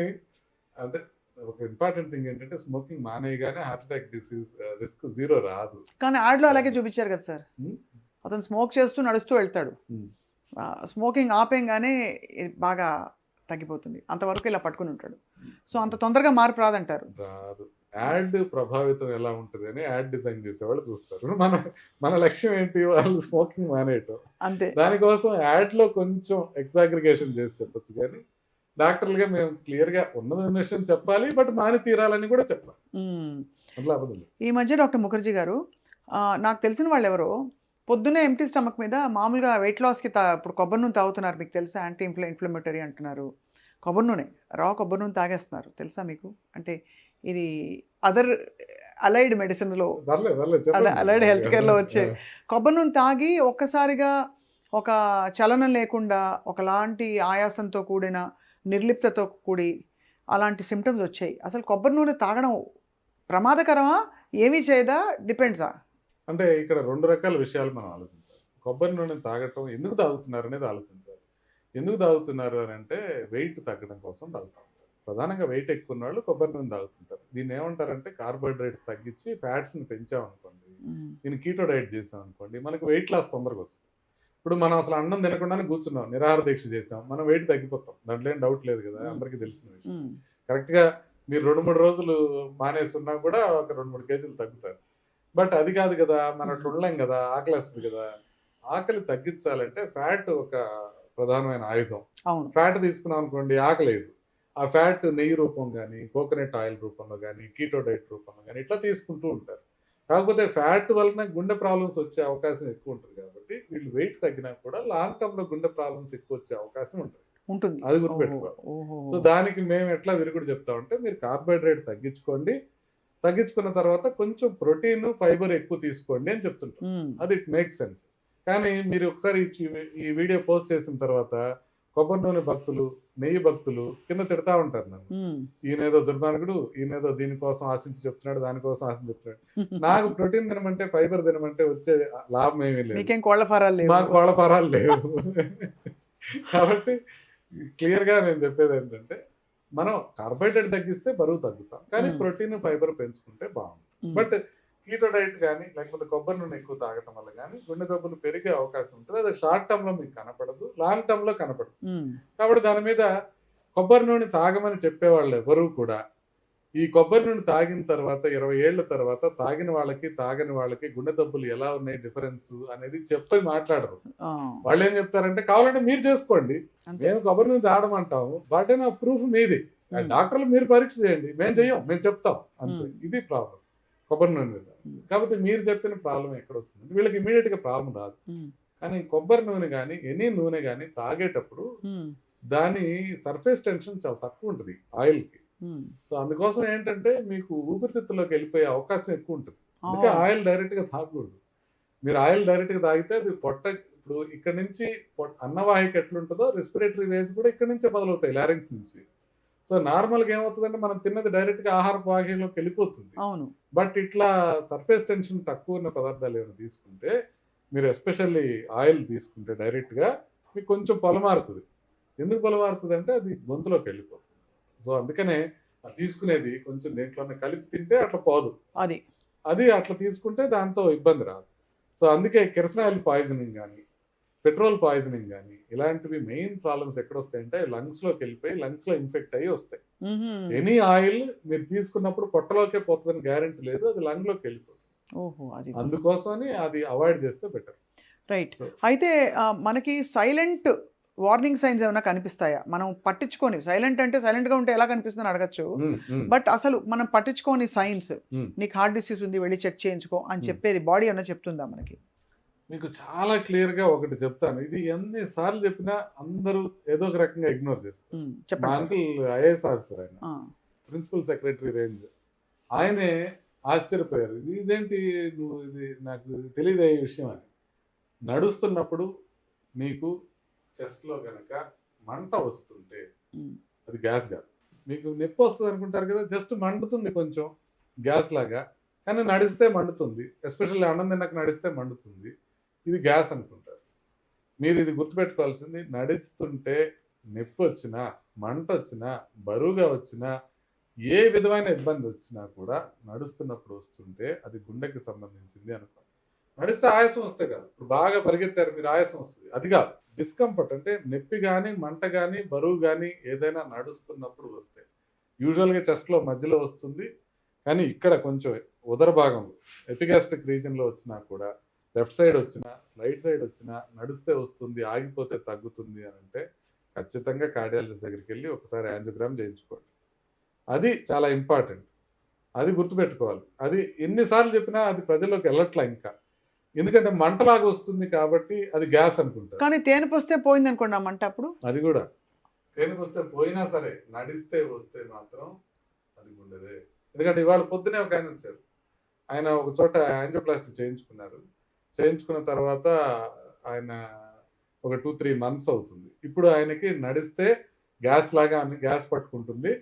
[SPEAKER 2] అంటే ఒక ఇంపార్టెంట్ థింగ్ ఏంటంటే స్మోకింగ్ మానేయగానే హార్ట్ అటాక్ డిసీజ్ రిస్క్ 0 రాదు.
[SPEAKER 1] కానీ యాడ్లో అలాగే చూపించారు కదా సార్. అతను స్మోక్ చేస్తూ నడుస్తూ వెళ్తాడు, స్మోకింగ్ ఆపేయంగానే బాగా తగ్గిపోతుంది, అంతవరకు ఇలా పట్టుకుని ఉంటాడు. సో అంత తొందరగా మార్పు రాదంటారు.
[SPEAKER 2] రాదు. యాడ్ ప్రభావితం ఎలా ఉంటుంది అని యాడ్ డిజైన్ చేసేవాళ్ళు చూస్తారు. మన లక్ష్యం ఏంటి? వాళ్ళు స్మోకింగ్ మానేయటం
[SPEAKER 1] అంతే.
[SPEAKER 2] దానికోసం యాడ్ లో కొంచెం ఎగ్జాగ్రిగేషన్ చేసి చెప్పచ్చు, కానీ డాక్టర్లుగా మేము క్లియర్ గా ఉన్న విషయం చెప్పాలి, బట్ మాని తీరాలని కూడా చెప్పాలి. అట్లా అవ్వదు.
[SPEAKER 1] ఈ మధ్య డాక్టర్ ముఖర్జీ గారు, నాకు తెలిసిన వాళ్ళు ఎవరో పొద్దున్నే ఎంటీ స్టమక్ మీద మామూలుగా వెయిట్ లాస్కి ఇప్పుడు కొబ్బరి నూనె తాగుతున్నారు, మీకు తెలుసా? యాంటీ ఇన్ఫ్లమేటరీ అంటున్నారు. కొబ్బరి నూనె, కొబ్బరి నూనె తాగేస్తున్నారు, తెలుసా మీకు? అంటే ఇది అదర్ అలైడ్ మెడిసిన్లో, అలైడ్ హెల్త్ కేర్లో వచ్చే కొబ్బరి నూనె తాగి ఒక్కసారిగా ఒక చలనం లేకుండా ఒకలాంటి ఆయాసంతో కూడిన నిర్లిప్తతో కూడి అలాంటి సిమ్టమ్స్ వచ్చాయి. అసలు కొబ్బరి నూనె తాగడం ప్రమాదకరమా, ఏమీ చేయదా, డిపెండ్సా?
[SPEAKER 2] అంటే ఇక్కడ 2 రకాల విషయాలు మనం ఆలోచించాలి. కొబ్బరి నూనె తాగటం ఎందుకు తాగుతున్నారు అనేది ఆలోచించాలి. ఎందుకు తాగుతున్నారు అని అంటే వెయిట్ తగ్గడం కోసం తాగుతారు. ప్రధానంగా వెయిట్ ఎక్కువ ఉన్న వాళ్ళు కొబ్బరి నూనె తాగుతుంటారు. దీన్ని ఏమంటారంటే కార్బోహైడ్రేట్స్ తగ్గించి ఫ్యాట్స్ని పెంచామనుకోండి, దీన్ని కీటో డైట్ చేసామనుకోండి, మనకు వెయిట్ లాస్ తొందరగా వస్తుంది. ఇప్పుడు మనం అసలు అన్నం తినకుండానే కూర్చున్నాం, నిరాహార దీక్ష చేసాం, మనం వెయిట్ తగ్గిపోతాం, దాంట్లో ఏం డౌట్ లేదు కదా, అందరికీ తెలిసిన విషయం. కరెక్ట్గా మీరు 2-3 రోజులు మానేస్తున్నా కూడా ఒక 2-3 కేజీలు తగ్గుతారు. బట్ అది కాదు కదా, మనం అట్లా ఉండలేం కదా, ఆకలి వస్తుంది కదా. ఆకలి తగ్గించాలంటే ఫ్యాట్ ఒక ప్రధానమైన ఆయుధం. ఫ్యాట్ తీసుకున్నాం అనుకోండి, ఆకలేదు. ఆ ఫ్యాట్ నెయ్యి రూపం కానీ, కోకోనట్ ఆయిల్ రూపంలో కానీ, కీటో డైట్ రూపంలో కానీ ఇట్లా తీసుకుంటూ ఉంటారు. కాకపోతే ఫ్యాట్ వలన గుండె ప్రాబ్లమ్స్ వచ్చే అవకాశం ఎక్కువ ఉంటుంది. కాబట్టి వీళ్ళు వెయిట్ తగ్గినా కూడా లాంగ్ టర్మ్ లో గుండె ప్రాబ్లమ్స్ ఎక్కువ వచ్చే అవకాశం ఉంటుంది, అది గుర్తుపెట్టుకోవాలి. సో దానికి మేము ఎట్లా విరుగుడు చెప్తామంటే, మీరు కార్బోహైడ్రేట్ తగ్గించుకోండి, తగ్గించుకున్న తర్వాత కొంచెం ప్రోటీన్, ఫైబర్ ఎక్కువ తీసుకోండి అని చెప్తుంటాం. అది ఇట్ మేక్ సెన్స్. కానీ మీరు ఒకసారి ఈ వీడియో పోస్ట్ చేసిన తర్వాత కొబ్బరి నూనె భక్తులు, నెయ్యి భక్తులు కింద తిడతా ఉంటారు నన్ను, ఈయనేదో దుర్మార్గుడు, ఈయనేదో దీనికోసం ఆశించి చెప్తున్నాడు, దానికోసం ఆశించి చెప్తున్నాడు. నాకు ప్రోటీన్ తినమంటే, ఫైబర్ తినమంటే వచ్చే లాభం ఏమీ లేదు, మాకు కోళ్ళ ఫారాలు లేవు. కాబట్టి క్లియర్ గా నేను చెప్పేది ఏంటంటే, మనం కార్బోహైడ్రేట్ తగ్గిస్తే బరువు తగ్గుతాం, కానీ ప్రోటీన్, ఫైబర్ పెంచుకుంటే బాగుంటుంది. బట్ కీటో డైట్ కానీ లేకపోతే కొబ్బరి నూనె ఎక్కువ తాగటం వల్ల కానీ గుండె జబ్బులు పెరిగే అవకాశం ఉంటుంది. అది షార్ట్ టర్మ్ లో మీకు కనపడదు, లాంగ్ టర్మ్ లో కనపడదు. కాబట్టి దాని మీద కొబ్బరి నూనె తాగమని చెప్పేవాళ్ళు ఎవరు కూడా ఈ కొబ్బరి నూనె తాగిన తర్వాత 20 ఏళ్ల తర్వాత తాగిన వాళ్ళకి తాగని వాళ్ళకి గుండె జబ్బులు ఎలా ఉన్నాయి డిఫరెన్స్ అనేది చెప్పి మాట్లాడరు. వాళ్ళు ఏం చెప్తారంటే, కావాలంటే మీరు చేసుకోండి, మేము కొబ్బరి నూనె తాగమంటాము, బట్ నా ప్రూఫ్ మీది, డాక్టర్లు మీరు పరీక్ష చేయండి, మేము చెయ్యం, మేము చెప్తాం అంతే. ఇది ప్రాబ్లం. కొబ్బరి నూనె విధానం. కాకపోతే మీరు చెప్పిన ప్రాబ్లం ఎక్కడ వస్తుంది, వీళ్ళకి ఇమీడియట్ గా ప్రాబ్లం రాదు. కానీ కొబ్బరి నూనె కానీ ఎనీ నూనె కానీ తాగేటప్పుడు దాని సర్ఫేస్ టెన్షన్ చాలా తక్కువ ఉంటుంది ఆయిల్కి. సో అందుకోసం ఏంటంటే మీకు ఊపిరితిత్తుల్లోకి వెళ్ళిపోయే అవకాశం ఎక్కువ ఉంటుంది. అందుకే ఆయిల్ డైరెక్ట్ గా తాగకూడదు. మీరు ఆయిల్ డైరెక్ట్ గా తాగితే అది పొట్ట, ఇప్పుడు ఇక్కడ నుంచి అన్నవాహిక ఎట్లుంటుందో రెస్పిరేటరీ వేస్ కూడా ఇక్కడ నుంచే మొదలవుతాయి, లారింగ్స్ నుంచి. సో నార్మల్గా ఏమవుతుందంటే మనం తిన్నది డైరెక్ట్ గా ఆహార వాహికలోకి వెళ్ళిపోతుంది. బట్ ఇట్లా సర్ఫేస్ టెన్షన్ తక్కువ ఉన్న పదార్థాలు ఏమైనా తీసుకుంటే, మీరు ఎస్పెషల్లీ ఆయిల్ తీసుకుంటే డైరెక్ట్ గా మీకు కొంచెం పొలమారుతుంది. ఎందుకు పొలమారుతుంది అంటే అది గొంతులోకి వెళ్ళిపోతుంది. సో అందుకనే తీసుకునేది కొంచెం దేంట్లోనే కలిపి తింటే అట్లా పోదు, అది అట్లా తీసుకుంటే దాంతో ఇబ్బంది రాదు. సో అందుకే కిరసనాయిల్ పాయిజనింగ్ కానీ పెట్రోల్ పాయిజనింగ్ కానీ ఇలాంటివి మెయిన్ ప్రాబ్లమ్స్ ఎక్కడ వస్తాయంటే లంగ్స్ లోకి వెళ్ళిపోయి లంగ్స్ లో ఇన్ఫెక్ట్ అయ్యి వస్తాయి. ఎనీ ఆయిల్ మీరు తీసుకున్నప్పుడు పొట్టలోకే పోతుందని గ్యారెంటీ లేదు, అది లంగ్ లోకి వెళ్ళిపోతుంది. అందుకోసమని అది అవాయిడ్ చేస్తే బెటర్.
[SPEAKER 1] రైట్. అయితే మనకి సైలెంట్ వార్నింగ్ సైన్స్ ఏమైనా కనిపిస్తాయా? మనం పట్టించుకొని, సైలెంట్ అంటే సైలెంట్ గా ఉంటే ఎలా కనిపిస్తుందని అడగచ్చు, బట్ అసలు మనం పట్టించుకోని సైన్స్, నీకు హార్ట్ డిసీజ్ ఉంది వెళ్ళి చెక్ చేయించుకో అని చెప్పేది బాడీ ఏమైనా చెప్తుందా మనకి?
[SPEAKER 2] మీకు చాలా క్లియర్ గా ఒకటి చెప్తాను, ఇది ఎన్నిసార్లు చెప్పినా అందరూ ఏదో ఒక రకంగా ఇగ్నోర్ చేస్తారు. మా అంకుల్ ఐఏఎస్ ఆఫీసర్, ఆయన ప్రిన్సిపల్ సెక్రటరీ రేంజ్, ఆయనే ఆశ్చర్యపోయారు, ఇదేంటి నువ్వు, ఇది నాకు తెలియదు ఈ విషయం అని. నడుస్తున్నప్పుడు మీకు చెస్ట్ లో కనుక మంట వస్తుంటే అది గ్యాస్ కాదు. మీకు నొప్పి వస్తుంది అనుకుంటారు కదా, జస్ట్ మండుతుంది కొంచెం గ్యాస్ లాగా, కానీ నడిస్తే మండుతుంది. ఎస్పెషల్లీ అన్నం తిన్నాక నడిస్తే మండుతుంది, ఇది గ్యాస్ అనుకుంటారు. మీరు ఇది గుర్తుపెట్టుకోవాల్సింది, నడుస్తుంటే నొప్పి వచ్చినా, మంట వచ్చినా, బరువుగా వచ్చినా, ఏ విధమైన ఇబ్బంది వచ్చినా కూడా నడుస్తున్నప్పుడు వస్తుంటే అది గుండెకి సంబంధించింది అనుకోండి. నడిస్తే ఆయాసం వస్తే కాదు, ఇప్పుడు బాగా పరిగెత్తారు మీరు ఆయాసం వస్తుంది, అది కాదు. డిస్కంఫర్ట్ అంటే నొప్పి కానీ మంట కానీ బరువు కానీ ఏదైనా నడుస్తున్నప్పుడు వస్తే యూజువల్గా చెస్ట్లో మధ్యలో వస్తుంది, కానీ ఇక్కడ కొంచెం ఉదర భాగంలో ఎపిగాస్ట్రిక్ రీజన్లో వచ్చినా కూడా, లెఫ్ట్ సైడ్ వచ్చినా రైట్ సైడ్ వచ్చినా నడిస్తే వస్తుంది, ఆగిపోతే తగ్గుతుంది అని అంటే ఖచ్చితంగా కార్డియాలజిస్ట్ దగ్గరికి వెళ్ళి ఒకసారి యాంజియోగ్రామ్ చేయించుకోండి. అది చాలా ఇంపార్టెంట్, అది గుర్తుపెట్టుకోవాలి. అది ఎన్నిసార్లు చెప్పినా అది ప్రజల్లోకి వెళ్ళట్లా ఇంకా, ఎందుకంటే మంటలాగా వస్తుంది కాబట్టి అది గ్యాస్ అనుకుంటారు.
[SPEAKER 1] కానీ తేనె పోస్తే పోయింది అనుకోండి ఆ మంట, అప్పుడు
[SPEAKER 2] అది కూడా తేనె పోస్తే పోయినా సరే నడిస్తే వస్తే మాత్రం అది గుండెదే. ఎందుకంటే ఇవాళ పొద్దునే ఒక ఆయన వచ్చారు, ఆయన ఒక చోట యాంజియోప్లాస్టీ చేయించుకున్నారు. చేయించుకున్న తర్వాత ఆయన ఒక 2-3 months అవుతుంది. ఇప్పుడు ఆయనకి నడిస్తే గ్యాస్ లాగా గ్యాస్ పట్టుకుంటుంది,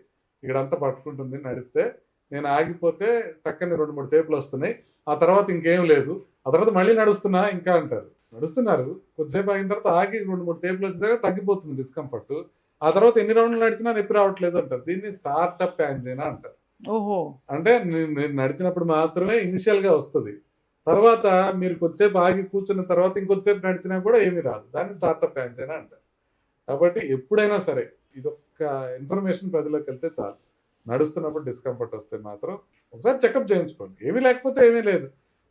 [SPEAKER 2] ఇక్కడంతా పట్టుకుంటుంది నడిస్తే. నేను ఆగిపోతే టక్కని 2-3 తేపులు వస్తున్నాయి, ఆ తర్వాత ఇంకేం లేదు, ఆ తర్వాత మళ్ళీ నడుస్తున్నా ఇంకా అంటారు. నడుస్తున్నారు, కొద్దిసేపు ఆగిన తర్వాత ఆగి 2-3 తేపులు వచ్చేదాకా తగ్గిపోతుంది డిస్కంఫర్ట్, ఆ తర్వాత ఎన్ని రౌండ్లు నడిచినా నొప్పి రావట్లేదు అంటారు. దీన్ని స్టార్ట్అప్ యాంజైనా అంటారు. అంటే నేను నడిచినప్పుడు మాత్రమే ఇనిషియల్ గా వస్తుంది, తర్వాత మీరు కొద్దిసేపు ఆగి కూర్చున్న తర్వాత ఇంకొద్దిసేపు నడిచినా కూడా ఏమీ రాదు, దాన్ని స్టార్ట్అప్ యాంజైనా అంటారు. కాబట్టి ఎప్పుడైనా సరే ఇదొక్క ఇన్ఫర్మేషన్ ప్రజలకు వెళ్తే చాలు, నడుస్తున్నప్పుడు డిస్కంఫర్ట్ వస్తే మాత్రం ఒకసారి చెకప్ చేయించుకోండి. ఏమీ లేకపోతే ఏమీ లేదు,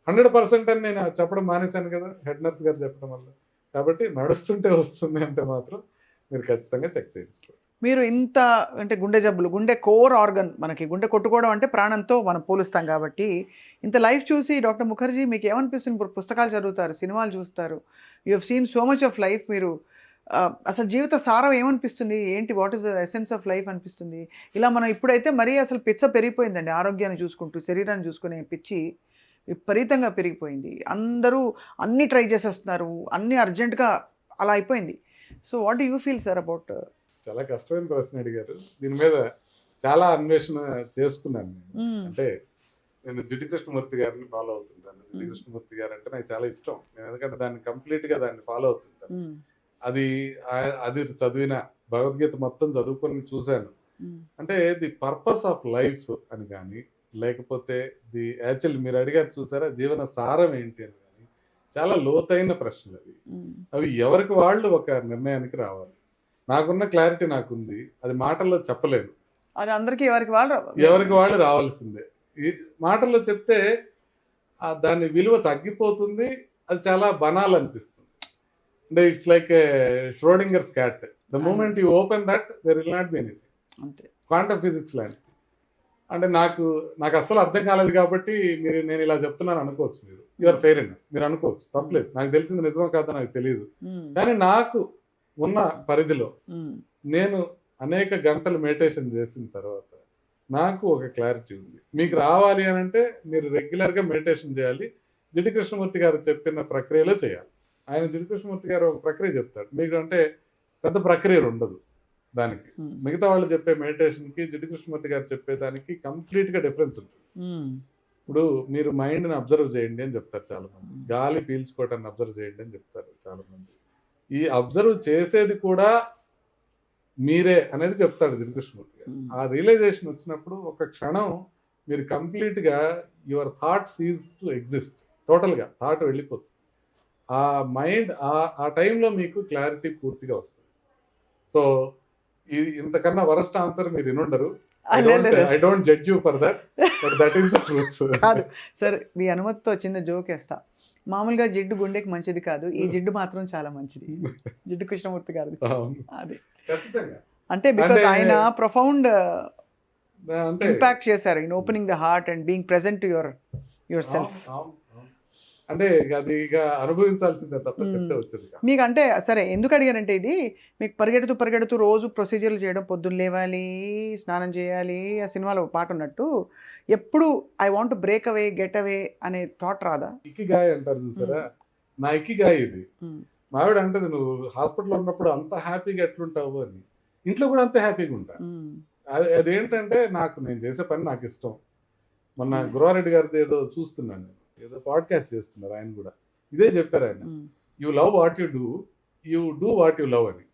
[SPEAKER 2] 100% అని నేను చెప్పడం మానేశాను కదా హెడ్ నర్స్ గారు చెప్పడం వల్ల. కాబట్టి నడుస్తుంటే వస్తుంది అంటే మాత్రం మీరు ఖచ్చితంగా చెక్ చేయించుకోండి.
[SPEAKER 1] మీరు ఇంత అంటే గుండె జబ్బులు, గుండె కోర్ ఆర్గన్, మనకి గుండె కొట్టుకోవడం అంటే ప్రాణంతో మనం పోలుస్తాం కాబట్టి, ఇంత లైఫ్ చూసి డాక్టర్ ముఖర్జీ మీకు ఏమనిపిస్తుంది? ఇప్పుడు పుస్తకాలు చదువుతారు, సినిమాలు చూస్తారు, you have seen so much of life, మీరు అసలు జీవిత సారం ఏమనిపిస్తుంది, ఏంటి, what is the essence of life అనిపిస్తుంది? ఇలా మనం ఇప్పుడైతే మరీ అసలు పిచ్చ పెరిగిపోయిందండి, ఆరోగ్యాన్ని చూసుకుంటూ శరీరాన్ని చూసుకునే పిచ్చి విపరీతంగా పెరిగిపోయింది. అందరూ అన్నీ ట్రై చేసేస్తున్నారు, అన్నీ అర్జెంటుగా అలా అయిపోయింది. So what do you feel sir about?
[SPEAKER 2] చాలా కష్టమైన ప్రశ్న అడిగారు. దీని మీద చాలా అన్వేషణ చేసుకున్నాను నేను. అంటే నేను జిడ్డు కృష్ణమూర్తి గారిని ఫాలో అవుతుంటాను. జిడ్డు కృష్ణమూర్తి గారు అంటే నాకు చాలా ఇష్టం, నేను ఎందుకంటే దాన్ని కంప్లీట్ గా దాన్ని ఫాలో అవుతుంటాను. అది చదివిన భగవద్గీత మొత్తం చదువుకొని చూశాను. అంటే ది పర్పస్ ఆఫ్ లైఫ్ అని కానీ, లేకపోతే ది యాక్చువల్ మీరు అడిగారు చూసారా జీవన సారం ఏంటి అని కానీ, చాలా లోతైన ప్రశ్నలు అవి. అవి ఎవరికి వాళ్ళు ఒక నిర్ణయానికి రావాలి. నాకున్న క్లారిటీ నాకుంది, అది మాటల్లో చెప్పలేను,
[SPEAKER 1] అది అందరికీ
[SPEAKER 2] ఎవరికి వాళ్ళు రావాల్సిందే. ఈ మాటల్లో చెప్తే దాని విలువ తగ్గిపోతుంది, అది చాలా బనాల్ అనిపిస్తుంది. అంటే it's like Schrodinger's cat, the moment you open that there will not be anything. Quantum physics లాంటి అంటే నాకు నాకు అస్సలు అర్థం కాలేదు కాబట్టి నేను ఇలా చెప్తున్నాను అనుకోవచ్చు, యూఆర్ ఫెయిర్ అండి, మీరు అనుకోవచ్చు, తప్పలేదు. నాకు తెలిసింది నిజమో కాదో నాకు తెలియదు, కానీ నాకు ఉన్న పరిధిలో నేను అనేక గంటలు మెడిటేషన్ చేసిన తర్వాత నాకు ఒక క్లారిటీ ఉంది. మీకు రావాలి అని అంటే మీరు రెగ్యులర్గా మెడిటేషన్ చేయాలి. జిడ్డు కృష్ణమూర్తి గారు చెప్పిన ప్రక్రియలో చేయాలి. ఆయన జిడ్డు కృష్ణమూర్తి గారు ఒక ప్రక్రియ చెప్తాడు, మీకు అంటే పెద్ద ప్రక్రియ ఉండదు దానికి. మిగతా వాళ్ళు చెప్పే మెడిటేషన్కి జిడ్డు కృష్ణమూర్తి గారు చెప్పేదానికి కంప్లీట్గా డిఫరెన్స్ ఉంటుంది. ఇప్పుడు మీరు మైండ్ని అబ్జర్వ్ చేయండి అని చెప్తారు చాలా మంది, గాలి పీల్చుకోవటాన్ని అబ్జర్వ్ చేయండి అని చెప్తారు చాలా మంది. ఈ అబ్జర్వ్ చేసేది కూడా మీరే అనేది చెప్తాడు జిడ్డు కృష్ణమూర్తి గారు. ఆ రియలైజేషన్ వచ్చినప్పుడు ఒక క్షణం మీరు కంప్లీట్గా your thought cease to exist, టోటల్గా థాట్ వెళ్ళిపోతుంది. ఆ మైండ్ ఆ టైంలో మీకు క్లారిటీ పూర్తిగా వస్తుంది. సో ఇది ఇంతకన్నా వరస్ట్ ఆన్సర్ మీరు వినుండరు. I don't judge you for that, but that is the truth.
[SPEAKER 1] కాదు సార్, మీ అనుమతితో చిన్న జోక్ వేస్తా. మామూలుగా జిడ్డు గుండెకి మంచిది కాదు, ఈ జిడ్డు మాత్రం చాలా మంచిది. జిడ్డు కృష్ణమూర్తి గారు అది
[SPEAKER 2] ఖచ్చితంగా.
[SPEAKER 1] అంటే బికాజ్ ఆయన ప్రొఫౌండ్ ఇంపాక్ట్ చేశారు in opening the heart and being present to your self.
[SPEAKER 2] అంటే అది ఇక అనుభవించాల్సిందే తప్ప చెప్తే వచ్చేది.
[SPEAKER 1] మీకు అంటే సరే ఎందుకు అడిగానంటే, ఇది మీకు పరిగెడుతూ రోజు ప్రొసీజర్లు చేయడం, పొద్దున్న లేవాలి, స్నానం చేయాలి, ఆ సినిమాలో పాట ఉన్నట్టు ఎప్పుడు I want break away, get away అనే థాట్ రాదా?
[SPEAKER 2] ఇకిగాయ్ అంటారు చూసారా, నా ఇకిగాయ్ ఇది. మావిడ అంటది, నువ్వు హాస్పిటల్లో ఉన్నప్పుడు అంత హ్యాపీగా ఎట్లుంటావు అని, ఇంట్లో కూడా అంత హ్యాపీగా ఉంటా. అదేంటంటే నేను చేసే పని నాకు ఇష్టం. మొన్న గురవారెడ్డి గారిది ఏదో చూస్తున్నాను, ఏదో పాడ్కాస్ట్ చేస్తున్నారు, ఆయన కూడా ఇదే చెప్పారు. ఆయన you love what you do what you love అని.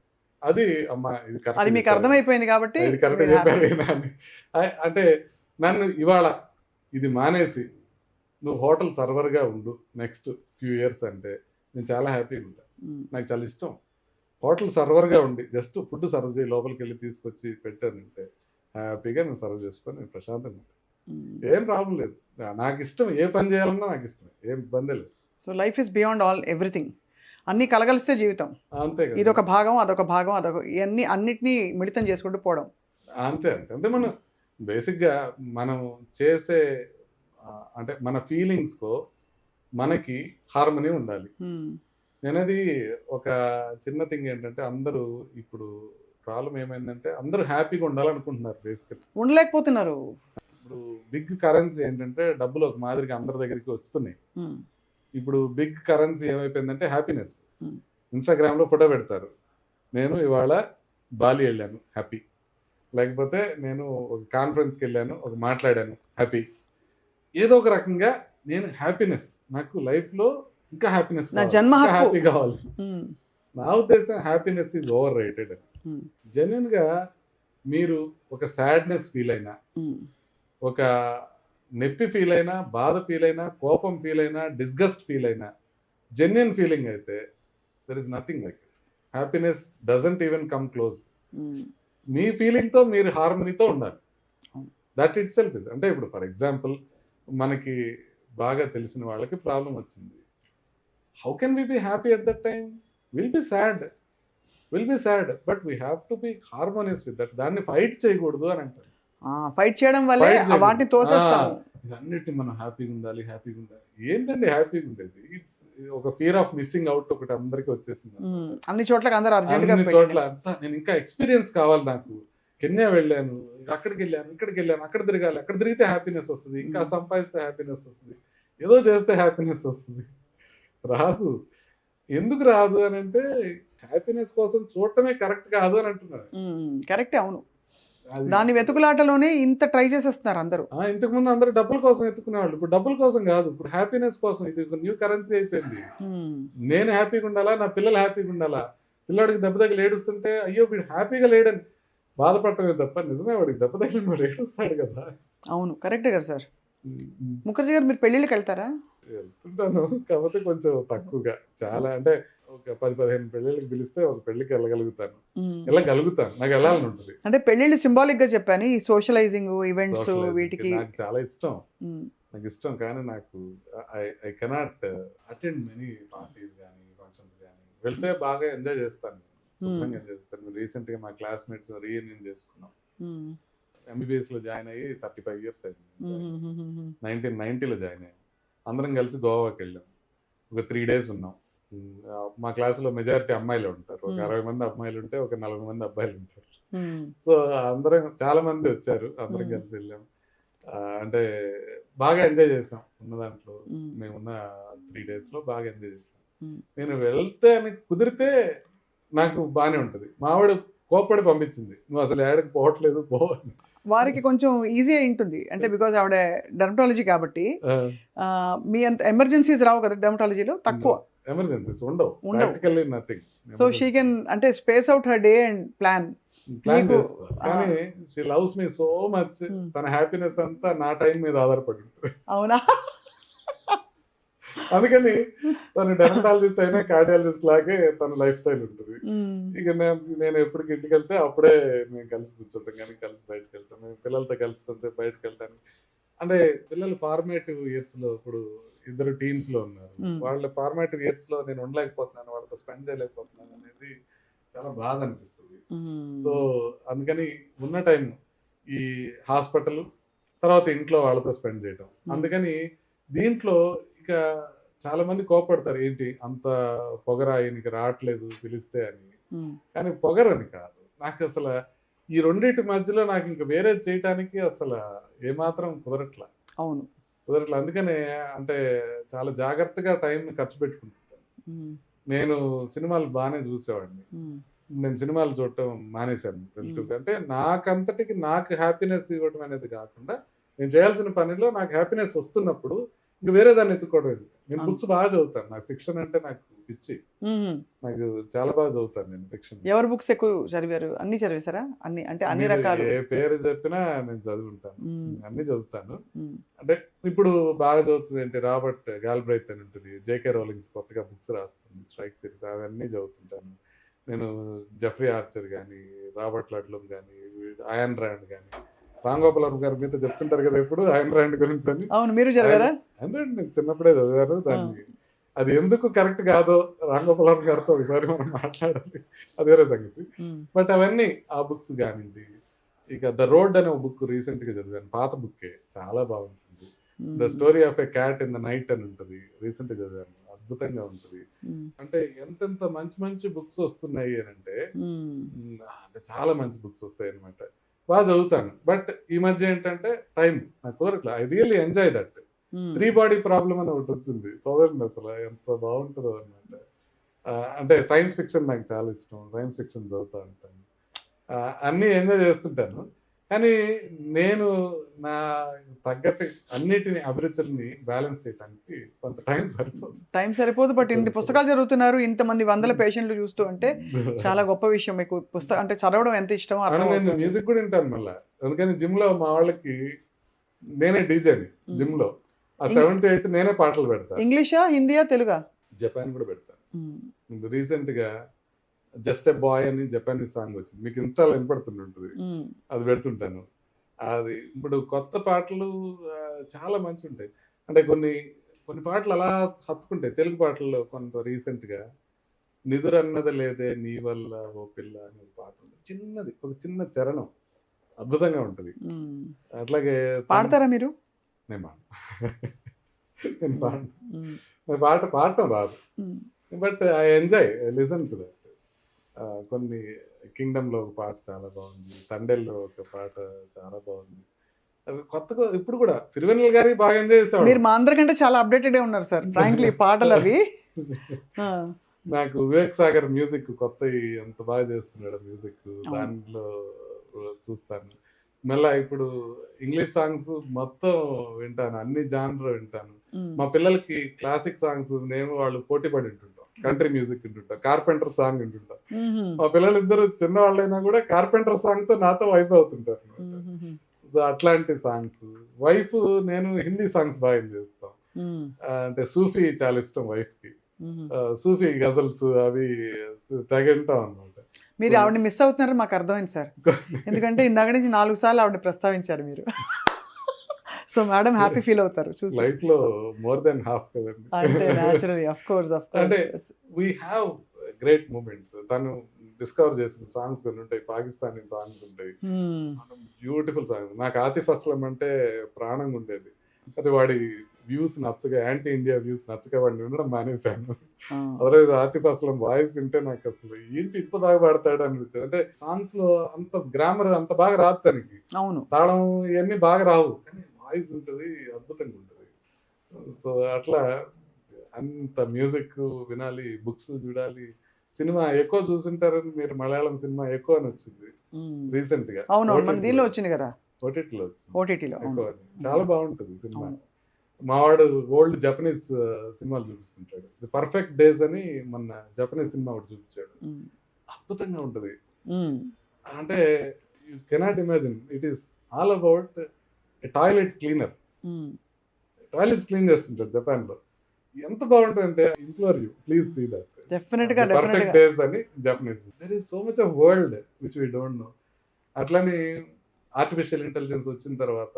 [SPEAKER 2] అది అమ్మా ఇది
[SPEAKER 1] అది మీకు అర్థమైపోయింది కాబట్టి
[SPEAKER 2] ఇది కరెక్ట్ చెప్పారు అని. అంటే నన్ను ఇవాళ ఇది మానేసి నువ్వు హోటల్ సర్వర్గా ఉండు నెక్స్ట్ ఫ్యూ ఇయర్స్ అంటే నేను చాలా హ్యాపీగా ఉంటాను. నాకు చాలా ఇష్టం హోటల్ సర్వర్గా ఉండి జస్ట్ ఫుడ్ సర్వ్ చేయి, లోపలికి వెళ్ళి తీసుకొచ్చి పెట్టానంటే హ్యాపీగా నేను సర్వ్ చేసుకొని నేను ప్రశాంతంగా ఉంటాను. ఏం ప్రాబ్లం లేదు, నాకు ఇష్టం, ఏ పని చేయాలన్నా నాకు ఇష్టం, ఏం ఇబ్బంది లేదు.
[SPEAKER 1] So life is beyond all everything, అన్ని కలగలిస్తే జీవితం.
[SPEAKER 2] అంతే,
[SPEAKER 1] ఇదొక భాగం అదొక భాగం ఇవన్నీ అన్నిటినీ మిళితం చేసుకుంటూ పోవడం.
[SPEAKER 2] అంతే అంటే మనం బేసిక్గా మనం చేసే అంటే మన ఫీలింగ్స్కో మనకి హార్మనీ ఉండాలి. నేనది ఒక చిన్న థింగ్ ఏంటంటే, అందరూ ఇప్పుడు ప్రాబ్లం ఏమైందంటే అందరూ హ్యాపీగా ఉండాలనుకుంటున్నారు, బేసికల్
[SPEAKER 1] ఉండలేకపోతున్నారు.
[SPEAKER 2] ఇప్పుడు బిగ్ కరెన్సీ ఏంటంటే డబ్బులు ఒక మాదిరిగా అందరి దగ్గరికి వస్తున్నాయి. ఇప్పుడు బిగ్ కరెన్సీ ఏమైపోయిందంటే హ్యాపీనెస్. ఇన్స్టాగ్రామ్లో ఫోటో పెడతారు, నేను ఇవాళ బాలి వెళ్ళాను హ్యాపీ, లేకపోతే నేను ఒక కాన్ఫరెన్స్కి వెళ్ళాను, ఒక మాట్లాడాను హ్యాపీ. ఏదో ఒక రకంగా నేను హ్యాపీనెస్, నాకు లైఫ్లో ఇంకా హ్యాపీనెస్, హ్యాపీ కావాలి. నా ఉద్దేశం హ్యాపీనెస్ ఈజ్ ఓవర్ రేటెడ్. జెన్యున్గా మీరు ఒక సాడ్నెస్ ఫీల్ అయినా, ఒక నొప్పి ఫీల్ అయినా, బాధ ఫీల్ అయినా, కోపం ఫీల్ అయినా, డిస్గస్ట్ ఫీల్ అయినా, జెన్యున్ ఫీలింగ్ అయితే there is nothing like it. Happiness doesn't even come close. మీ ఫీలింగ్తో మీరు హార్మనీతో ఉండాలి, దట్ ఇట్ సెల్ఫ్ ఇస్. అంటే ఇప్పుడు ఫర్ ఎగ్జాంపుల్ మనకి బాగా తెలిసిన వాళ్ళకి ప్రాబ్లం వచ్చింది, how can we be happy at that time? Will be sad but we have to be harmonious with that. దాన్ని ఫైట్ చేయకూడదు అని అంటారు.
[SPEAKER 1] ఫైట్ చేయడం వల్ల వాటిని తోసేస్తాం.
[SPEAKER 2] ఇదన్నిటిని మనం హ్యాపీగా ఉండాలి. ఏంటండి హ్యాపీగా ఉండేది? ఇట్స్ ఒక ఫియర్ ఆఫ్ మిస్సింగ్ అవుట్ ఒకటి అందరికి వచ్చేసింది.
[SPEAKER 1] అన్ని చోట్ల అందరూ అర్జెంట్గా,
[SPEAKER 2] అన్ని చోట్ల అంతా నేను ఇంకా ఎక్స్పీరియన్స్ కావాలి, నాకు కెన్యా వెళ్ళాను, అక్కడికి వెళ్ళాను, ఇక్కడికి వెళ్ళాను, అక్కడ తిరగాలి, అక్కడ తిరిగితే హ్యాపీనెస్ వస్తుంది, ఇంకా సంపాదిస్తే హ్యాపీనెస్ వస్తుంది, ఏదో చేస్తే హ్యాపీనెస్ వస్తుంది. రాదు. ఎందుకు రాదు అని అంటే హ్యాపీనెస్ కోసం చూడటమే కరెక్ట్ కాదు అని అంటున్నారు.
[SPEAKER 1] కరెక్టే, అవును. దాని వెతుకులాటలోనే ఇంత ట్రై చేసేస్తున్నారు అందరూ.
[SPEAKER 2] ఇంతకుముందు అందరూ డబ్బుల కోసం ఎత్తుకునేవాళ్ళు, ఇప్పుడు డబ్బుల కోసం కాదు, ఇప్పుడు హ్యాపీనెస్ కోసం. ఇది ఒక న్యూ కరెన్సీ అయిపోయింది. నేను హ్యాపీగా ఉండాలా, నా పిల్లలు హ్యాపీగా ఉండాలా. పిల్లాడికి దెబ్బ తగిలి ఏడుస్తుంటే అయ్యో వీడు హ్యాపీగా లేడని బాధపడటమే తప్ప, నిజమే వాడికి దెబ్బ తగిలి వాడు ఏడుస్తాడు కదా.
[SPEAKER 1] అవును, కరెక్టే కదా సార్. ముఖర్జీ గారు, మీరు పెళ్ళిళ్ళకి వెళ్తారా?
[SPEAKER 2] వెళ్తుంటాను, కాకపోతే కొంచెం తక్కువగా. చాలా అంటే ఒక 10-15 పెళ్ళిళ్ళకి పిలిస్తే ఒక పెళ్లికి వెళ్ళగలుగుతాను. నాకు వెళ్ళాలని ఉంటుంది.
[SPEAKER 1] అంటే పెళ్ళిళ్ళు సింబాలిక్ గా చెప్పాను, ఈ సోషలైజింగ్ ఈవెంట్స్ వీటికి
[SPEAKER 2] నాకు చాలా ఇష్టం. నాకు ఇష్టం, కానీ నాకు I cannot attend many parties కానీ ఫంక్షన్స్ కానీ. వెళ్తే బాగా ఎంజాయ్ చేస్తాను, శుభ్రంగా ఎంజాయ్ చేస్తాను. రీసెంట్ గా మా క్లాస్మేట్స్ రీయూనియన్ చేసుకున్నాం. MBBS లో జాయిన్ అయ్యి 35 years అయింది. 1990లో జాయిన్ అయ్యాం. అందరం కలిసి గోవాకి వెళ్ళాం. ఒక 3 days ఉన్నాం. మా క్లాసులో మెజారిటీ అమ్మాయిలు ఉంటారు. ఒక 60 మంది అమ్మాయిలు ఉంటే ఒక 40 మంది అబ్బాయిలు ఉంటారు. సో అందరం చాలా మంది వచ్చారు, అందరం కలిసి వెళ్ళాం. అంటే బాగా ఎంజాయ్ చేసాం ఉన్న దాంట్లో. మేమున్న 3 days లో బాగా ఎంజాయ్ చేసాం. నేను వెళ్తే కుదిరితే నాకు బాగానే ఉంటది. మావాడు కోప్పడి పంపించింది, నువ్వు అసలు ఏడకి పోవట్లేదు పో.
[SPEAKER 1] వారికి కొంచెం ఈజీ అయి ఉంటుంది అంటే బికాజ్ ఆవిడ డెర్మటాలజీ కాబట్టి. మీ అంత ఎమర్జెన్సీస్ రావు కదా డెర్మటాలజీలో, తక్కువ
[SPEAKER 2] ఎమర్జెన్సీస్ ఉండవు, practically nothing.
[SPEAKER 1] So she can అంటే space out her day and plan
[SPEAKER 2] చేసుకో. కానీ she loves me so much. తన హ్యాపీనెస్ అంతా నా టైం మీద ఆధారపడి ఉంటుంది.
[SPEAKER 1] అవునా?
[SPEAKER 2] అందుకని తను డెర్మటాలజిస్ట్ అయినా కార్డియాలజిస్ట్ లాగే తన లైఫ్ స్టైల్ ఉంటుంది. ఇక నేను ఎప్పటికి ఇంటికి వెళ్తే అప్పుడే మేము కలిసి కూర్చుంటాం, కానీ కలిసి బయటకు వెళ్తాం. మేము పిల్లలతో కలిసి కొంచెం బయటకు వెళ్తాను. అంటే పిల్లలు ఫార్మేటివ్ ఇయర్స్ లో ఇప్పుడు ఇద్దరు టీమ్స్ లో ఉన్నారు. వాళ్ళ ఫార్మేటివ్ ఇయర్స్ లో నేను ఉండలేకపోతున్నాను, వాళ్ళతో స్పెండ్ చేయలేకపోతున్నాను అనేది చాలా బాధ అనిపిస్తుంది. సో అందుకని ఉన్న టైం ఈ హాస్పిటల్ తర్వాత ఇంట్లో వాళ్ళతో స్పెండ్ చేయడం. అందుకని దీంట్లో ఇక చాలా మంది కోపడతారు, ఏంటి అంత పొగరా ఈయనకి రావట్లేదు పిలిస్తే అని. కానీ పొగరని కాదు, నాకు అసలు ఈ రెండింటి మధ్యలో నాకు ఇంకా వేరే చేయటానికి అసలు ఏమాత్రం కుదరట్లా.
[SPEAKER 1] అవును,
[SPEAKER 2] కుదరట్లా. అందుకనే అంటే చాలా జాగ్రత్తగా టైం ఖర్చు పెట్టుకుంటుంటాను. నేను సినిమాలు బాగానే చూసేవాడిని. నేను సినిమాలు చూడటం మానేశాను రిలేటివ్గా. అంటే నాకంతటికి నాకు హ్యాపీనెస్ ఇవ్వడం అనేది కాకుండా నేను చేయాల్సిన పనిలో నాకు హ్యాపీనెస్ వస్తున్నప్పుడు ఇంక వేరే దాన్ని ఎత్తుకోవడం. నేను బుక్స్ బాగా చదువుతాను, నాకు ఫిక్షన్ అంటే నాకు పిచ్చి. నాకు చాలా బాగా చదువుతాను నేను ఫిక్షన్.
[SPEAKER 1] ఎవరి బుక్స్ ఎక్కువ చదివారు? అన్ని చదివేశారా? అన్ని అంటే అన్ని రకాలు?
[SPEAKER 2] ఏ పేరు చెప్పినా నేను చదువుంటాను, అన్ని చదువుతాను. అంటే ఇప్పుడు బాగా చదువుతుంది ఏంటి, రాబర్ట్ గాల్బ్రైత్ అని ఉంటుంది, జేకే రోలింగ్స్ కొత్తగా బుక్స్ రాస్తుంది, స్ట్రైక్ సిరీస్, అవన్నీ చదువుతుంటాను నేను. జెఫ్రీ ఆర్చర్ కానీ, రాబర్ట్ లడ్లమ్ కానీ, అయాన్ రాండ్ కానీ, రామ్ గోపాల్ వర్మ గారి మీద చెప్తుంటారు కదా ఇప్పుడు అయాన్ రాండ్ గురించి అని.
[SPEAKER 1] అవును, మీరు చదివారా?
[SPEAKER 2] అంటే నేను చిన్నప్పుడే చదివాను దాన్ని. అది ఎందుకు కరెక్ట్ కాదో రామ్ గోపాల్ వర్మ గారితో ఒకసారి మనం మాట్లాడాలి, అది వేరే సంగతి. బట్ అవన్నీ ఆ బుక్స్ కానివ్వండి. ఇక ద రోడ్ అనే ఒక బుక్ రీసెంట్ గా చదివాను, పాత బుక్కే, చాలా బాగుంటుంది. The story of a cat in the night అని ఉంటుంది, రీసెంట్ గా చదివాను, అద్భుతంగా ఉంటుంది. అంటే ఎంతెంత మంచి మంచి బుక్స్ వస్తున్నాయి అని అంటే చాలా మంచి బుక్స్ వస్తాయి అనమాట. బాగా చదువుతాను. బట్ ఈ మధ్య ఏంటంటే టైం నాకు కుదరట్లా. I really enjoy that. 3 body problem అని ఒకటి వచ్చింది, చదవండి అసలు ఎంత బాగుంటుందో అనమాట. అంటే సైన్స్ ఫిక్షన్ నాకు చాలా ఇష్టం, సైన్స్ ఫిక్షన్ చదువుతూ ఉంటాను, అన్నీ ఎంజాయ్ చేస్తుంటాను. కానీ నేను నా తగ్గట్టు అన్నిటిని అభిరుచుల్ని బ్యాలెన్స్ చేయడానికి కొంత టైం సరిపోదు.
[SPEAKER 1] బట్ ఇన్ని పుస్తకాలు చదువుతున్నారు, ఇంతమంది వందల పేషెంట్లు చూస్తూ అంటే చాలా గొప్ప విషయం. మీకు పుస్తకం అంటే చదవడం ఎంత ఇష్టమో.
[SPEAKER 2] నేను మ్యూజిక్ కూడా వింటాను మళ్ళీ. అందుకని జిమ్ లో మా వాళ్ళకి నేనే డీజేని జిమ్ లో. ఆ 7 to 8 నేనే పాటలు పెడతాను.
[SPEAKER 1] ఇంగ్లీషా, హిందీయా, తెలుగా?
[SPEAKER 2] జపాన్ కూడా పెడతాను. రీసెంట్ గా జస్ట్ ఎ బాయ్ అని జపానీస్ సాంగ్ వచ్చింది, మీకు ఇన్స్టాలో వినపడుతుంటుంది, అది పెడుతుంటాను. అది ఇప్పుడు కొత్త పాటలు చాలా మంచి ఉంటాయి. అంటే కొన్ని పాటలు అలా హత్తుకుంటాయి. తెలుగు పాటల్లో కొంత రీసెంట్ గా నిదురన్నది లేదే నీ వల్ల ఓ పిల్ల అనే పాట ఉంటుంది, చిన్నది, ఒక చిన్న చరణం, అద్భుతంగా ఉంటుంది. అట్లాగే
[SPEAKER 1] పాడతారా మీరు?
[SPEAKER 2] నేను పాడటం రాదు, but I enjoy, I listen to that. కొన్ని కింగ్డమ్ లో ఒక పాట చాలా బాగుంది, తండేల్లో ఒక పాట చాలా బాగుంది. అవి కొత్తగా ఇప్పుడు కూడా సిరివెన్నెల గారి బాగా ఎంజాయ్ చేసేవాడు.
[SPEAKER 1] మీరు మా అందరికంటే చాలా అప్డేటెడ్ ఉన్నారు సార్ ఫ్రాంక్లీ పాటలు అవి.
[SPEAKER 2] నాకు వివేక్ సాగర్ మ్యూజిక్ కొత్త ఎంత బాగా చేస్తున్నాడు మ్యూజిక్, దాంట్లో చూస్తాను. మళ్ళీ ఇప్పుడు ఇంగ్లీష్ సాంగ్స్ మొత్తం వింటాను, అన్ని జానర్ వింటాను. మా పిల్లలకి క్లాసిక్ సాంగ్స్ నేను వాళ్ళు పోటీ పడి వింటుంటాం, కంట్రీ మ్యూజిక్ వింటుంటాం, కార్పెంటర్ సాంగ్ వింటుంటాం. మా పిల్లలు ఇద్దరు చిన్నవాళ్ళైనా కూడా కార్పెంటర్ సాంగ్ తో నాతో వైఫ్ అవుతుంటారు. సో అట్లాంటి సాంగ్స్. వైఫ్ నేను హిందీ సాంగ్స్ బాగా ఎంజాయ్ చేస్తాం. అంటే సూఫీ చాలా ఇష్టం వైఫ్ కి, సూఫీ గజల్స్ అవి తెగంటాం అన్నమాట.
[SPEAKER 1] మీరు ఆవిడని మిస్ అవుతున్నారని మాకు అర్థమైంది సార్, ఎందుకంటే ఇందాక నుంచి 4 సార్లు ఆవిడని ప్రస్తావించారు మీరు. సో మేడం హ్యాపీ ఫీల్ అవుతారు చూసి.
[SPEAKER 2] లైఫ్ లో మోర్ దెన్ హాఫ్ కదండి.
[SPEAKER 1] అంటే నేచురల్లీ ఆఫ్ కోర్స్
[SPEAKER 2] అంటే వీ హ్యావ్ గ్రేట్ మూమెంట్స్. తను డిస్కవర్ చేసిన సాంగ్స్ కొన్ని ఉంటాయి, పాకిస్తానీ సాంగ్స్ ఉంటాయి, బ్యూటిఫుల్ సాంగ్స్. నాకు ఆతిఫ్ అస్లం అంటే ప్రాణంగా ఉండేది. అది వాడి వ్యూస్ నచ్చగా, యాంటీ ఇండియా వ్యూస్ నచ్చగా వాడిని వినడం మానేశాను. అదర్వైజ్ ఆతిఫ్ అస్లం వాయిస్ వింటే నాకు అసలు ఏంటి ఇంత బాగా పాడతాడు అనిపించింది. అంటే సాంగ్స్ లో అంత గ్రామర్ అంత బాగా రాదు తనకి,
[SPEAKER 1] అవును,
[SPEAKER 2] తాళం ఇవన్నీ బాగా రావు, కానీ వాయిస్ ఉంటుంది, అద్భుతంగా ఉంటుంది. సో అట్లా అంత మ్యూజిక్ వినాలి, బుక్స్ చూడాలి. సినిమా ఎక్కువ చూసుంటారని మీరు, మలయాళం సినిమా ఎక్కువ అని వచ్చింది రీసెంట్ గా.
[SPEAKER 1] అవును, మన దీనిలో వచ్చింది కదా,
[SPEAKER 2] ఓటీటీలో వచ్చింది.
[SPEAKER 1] ఓటీటీలో
[SPEAKER 2] ఎక్కువ చాలా బాగుంటుంది సినిమా. మావాడు ఓల్డ్ జపనీస్ సినిమాలు చూపిస్తుంటాడు. ది పర్ఫెక్ట్ డేస్ అని మొన్న జపనీస్ సినిమా ఒకటి చూపించాడు, అద్భుతంగా ఉంటది. అంటే you cannot imagine, it is all about toilet cleaner. Toilets clean చేస్తుంటాడు జపాన్ లో. ఎంత బాగుంటుంది అంటే, implore you please see that. Perfect days అని Japanese. There is so much of world which we don't know. అట్లని ఆర్టిఫిషియల్ ఇంటెలిజెన్స్ వచ్చిన తర్వాత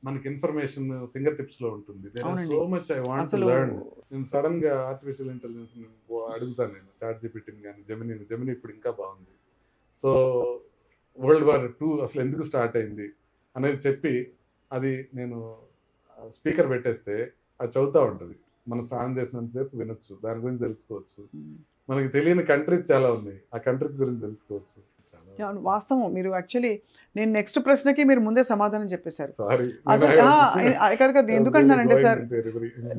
[SPEAKER 2] మనకి ఇన్ఫర్మేషన్ ఫింగర్ టిప్స్ లో ఉంటుంది. There are so much I want to learn. నేను సడన్ గా ఆర్టిఫిషియల్ ఇంటెలిజెన్స్ అడుగుతాను, నేను చాట్ జీపీటీని కానీ జెమిని ఇప్పుడు ఇంకా బాగుంది. సో వరల్డ్ వార్ 2 అసలు ఎందుకు స్టార్ట్ అయింది అనేది చెప్పి, అది నేను స్పీకర్ పెట్టేస్తే అది చదువుతూ ఉంటుంది. మనం స్నానం చేసినంతసేపు వినొచ్చు, దాని గురించి తెలుసుకోవచ్చు. మనకి తెలియని కంట్రీస్ చాలా ఉన్నాయి, ఆ కంట్రీస్ గురించి తెలుసుకోవచ్చు.
[SPEAKER 1] వాస్తవం. మీరు యాక్చువల్లీ నేను నెక్స్ట్ ప్రశ్నకి మీరు ముందే సమాధానం చెప్పేశారు.
[SPEAKER 2] సారీ,
[SPEAKER 1] ఎందుకంటానంటే sir,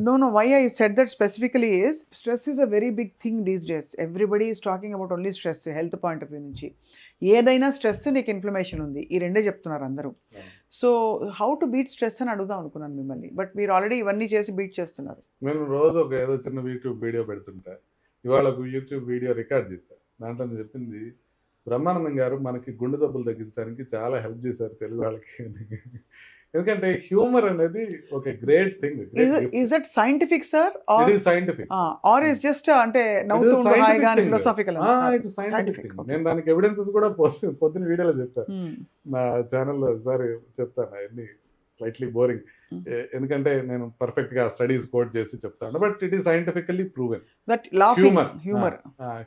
[SPEAKER 1] no why I said that specifically is stress is a very big thing these days. Everybody is talking about only stress. Health point of view నుంచి ఏదైనా స్ట్రెస్, నీకు ఇన్ఫ్లమేషన్ ఉంది, ఈ రెండే చెప్తున్నారు అందరూ. So how to beat stress అని అడుగుదాం అనుకున్నాను మిమ్మల్ని, బట్ మీరు ఆల్రెడీ ఇవన్నీ చేసి బీట్ చేస్తున్నారు.
[SPEAKER 2] నేను రోజు ఒక ఏదో చిన్న యూట్యూబ్ వీడియో పెడుతుంటా. ఇవాళ ఒక యూట్యూబ్ వీడియో రికార్డ్ చేశాను. దాంట్లో నేను చెప్పింది, బ్రహ్మానందం గారు మనకి గుండె జబ్బులు తగ్గించడానికి చాలా హెల్ప్ చేశారు తెలుగు వాళ్ళకి. ఎందుకంటే హ్యూమర్ అనేది ఒక great thing.
[SPEAKER 1] Is it scientific sir,
[SPEAKER 2] it is scientific,
[SPEAKER 1] or is just అంటే నవ్వుతూ హాయిగా ఫిలాసఫికల్?
[SPEAKER 2] It is scientific. నేను దానికి ఎవిడెన్సెస్ కూడా పొద్దున వీడియోలో చెప్పాను, నా ఛానల్లో. ఒకసారి చెప్తాను, అవన్నీ స్లైట్లీ బోరింగ్, ఎందుకంటే నేను పర్ఫెక్ట్ గా స్టడీస్ కోట్ చేసి చెప్తాను. But it is scientifically proven.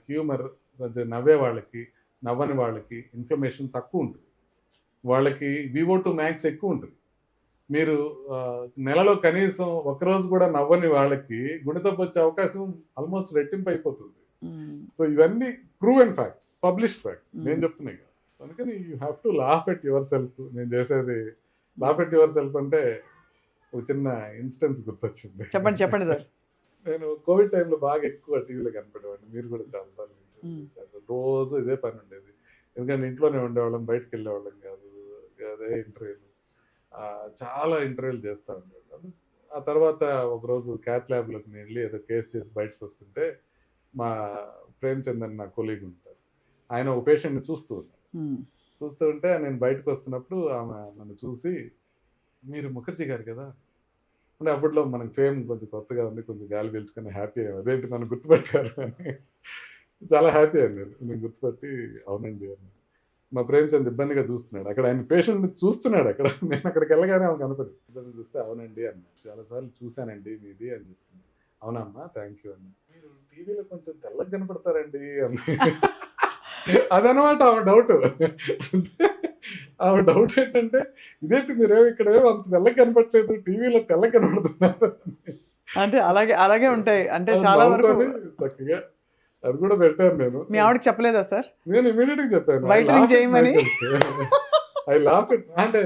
[SPEAKER 2] Humour కొంచెం నవ్వే వాళ్ళకి, నవ్వని వాళ్ళకి ఇన్ఫ్లమేషన్ తక్కువ ఉంటుంది, వాళ్ళకి VO2 max ఎక్కువ ఉంటుంది. మీరు నెలలో కనీసం ఒకరోజు కూడా నవ్వని వాళ్ళకి గుండెతప్పు వచ్చే అవకాశం ఆల్మోస్ట్ రెట్టింపు అయిపోతుంది. సో ఇవన్నీ ప్రూవెన్ ఫ్యాక్ట్స్, పబ్లిష్డ్ ఫ్యాక్ట్స్, నేను చెప్తున్నాయి కదా. అందుకని you have to laugh at your self. నేను చేసేది లాఫ్ ఎట్ యువర్ సెల్ఫ్ అంటే ఒక చిన్న ఇన్స్టెన్స్ గుర్తొచ్చింది.
[SPEAKER 1] చెప్పండి సార్.
[SPEAKER 2] నేను కోవిడ్ టైంలో బాగా ఎక్కువ టీవీలో కనపడేవాడిని, మీరు కూడా చాలాసార్లు రోజు ఇదే పని ఉండేది. ఎందుకంటే ఇంట్లోనే ఉండేవాళ్ళం, బయటకు వెళ్ళేవాళ్ళం కాదు, అదే ఇంటర్వ్యూలు, చాలా ఇంటర్వ్యూలు చేస్తూ ఉండేవాళ్ళం. ఆ తర్వాత ఒకరోజు క్యాత్ ల్యాబ్లోకి నేను వెళ్ళి ఏదో కేసు చేసి బయటకు వస్తుంటే, మా ప్రేమ్చంద్ అని నా కొలీగ్ ఉంటారు, ఆయన ఒక పేషెంట్ని చూస్తూ ఉంటే నేను బయటకు వస్తున్నప్పుడు ఆమె నన్ను చూసి, మీరు ముఖర్జీ గారు కదా అంటే, అప్పట్లో మనకి ఫేమ్ కొంచెం కొత్తగా ఉంది, కొంచెం గాలి పీల్చుకొని హ్యాపీ అయ్యాను, అదేంటి నన్ను గుర్తుపెట్టారు అని. చాలా హ్యాపీ అయ్యాను నేను గుర్తుపట్టి, అవునండి అని. మా ప్రేమ్చంద్ ఇబ్బందిగా చూస్తున్నాడు అక్కడ, ఆయన పేషెంట్ని చూస్తున్నాడు అక్కడ. నేను అక్కడికి వెళ్ళగానే ఆమె కనపడి ఇబ్బంది చూస్తే, అవునండి అన్న, చాలాసార్లు చూశానండి మీది అని చెప్పింది. అవునమ్మా, థ్యాంక్ యూ అన్న. మీరు టీవీలో కొంచెం తెల్లగా కనపడతారండి అని. అదనమాట ఆమె డౌట్. ఆమె డౌట్ ఏంటంటే, ఇదేంటి మీరేమో ఇక్కడేమో అంత తెల్లగా కనపడలేదు, టీవీలో తెల్లగా కనపడుతున్నారు
[SPEAKER 1] అంటే. అలాగే ఉంటాయి అంటే చాలా వరకు.
[SPEAKER 2] చక్కగా అది కూడా పెట్టాను నేను.
[SPEAKER 1] మీ ఆవిడకి చెప్పలేదా సార్?
[SPEAKER 2] నేను ఇమీడియట్ గా చెప్పాను, ఐ లాఫ్ ఇట్. అంటే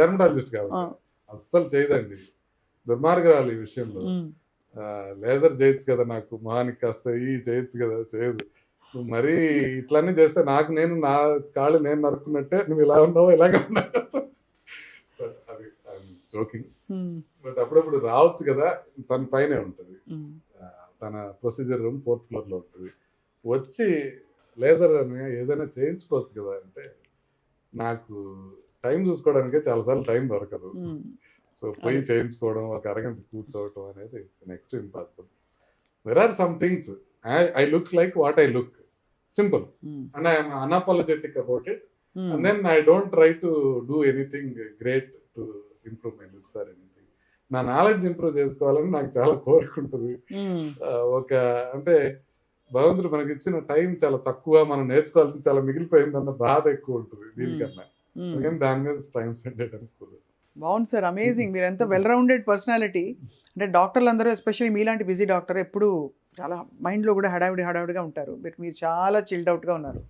[SPEAKER 2] డెర్మటాలజిస్ట్ కాబట్టి అస్సలు చేయదండి, దుర్మార్గరాలు ఈ విషయంలో. లేజర్ చేయొచ్చు కదా, నాకు మొహానికి కాస్త చేయొచ్చు కదా, చేయదు. నువ్వు మరీ ఇట్లన్నీ చేస్తే నా కాళ్ళు నేను నరుకున్నట్టే, నువ్వు ఇలా ఉన్నావు ఇలాగే ఉన్నావు. అది జోకింగ్. బట్ అప్పుడప్పుడు రావచ్చు కదా, తన పైనే ఉంటుంది, తన ప్రొసీజర్ రూమ్ 4th floor లో ఉంటుంది. వచ్చి లేజర్ అని ఏదైనా చేయించుకోవచ్చు కదా అంటే, నాకు టైం చూసుకోవడానికే చాలాసార్లు టైం దొరకదు. సో పోయి చేయించుకోవడం, ఒక అరగంట కూర్చోవడం అనేది next impossible. There are some things I look like what I look, simple, and I'm unapologetic about it. And then I don't try to do anything great to improve my looks or anything. నా నాలెడ్జ్ ఇంప్రూవ్ చేసుకోవాలని నాకు చాలా కోరిక ఉంటుంది. ఒక అంటే భగవంతుడు మనకి ఇచ్చిన టైం చాలా తక్కువ, మనం నేర్చుకోవాల్సింది చాలా మిగిలిపోయిందన్న బాధ ఎక్కువ ఉంటుంది దీనికన్నా. అందుకని దాని మీద టైం స్పెండ్ చేయడానికి కుదరదు.
[SPEAKER 1] బాగుంది సార్, అమేజింగ్. మీరు ఎంత వెల్ రౌండెడ్ పర్సనాలిటీ. అంటే డాక్టర్లు అందరూ ఎస్పెషల్లీ మీలాంటి బిజీ డాక్టర్ ఎప్పుడు చాలా మైండ్లో కూడా హడావిడిగా ఉంటారు. మీరు చాలా చిల్డ్ అవుట్గా ఉన్నారు.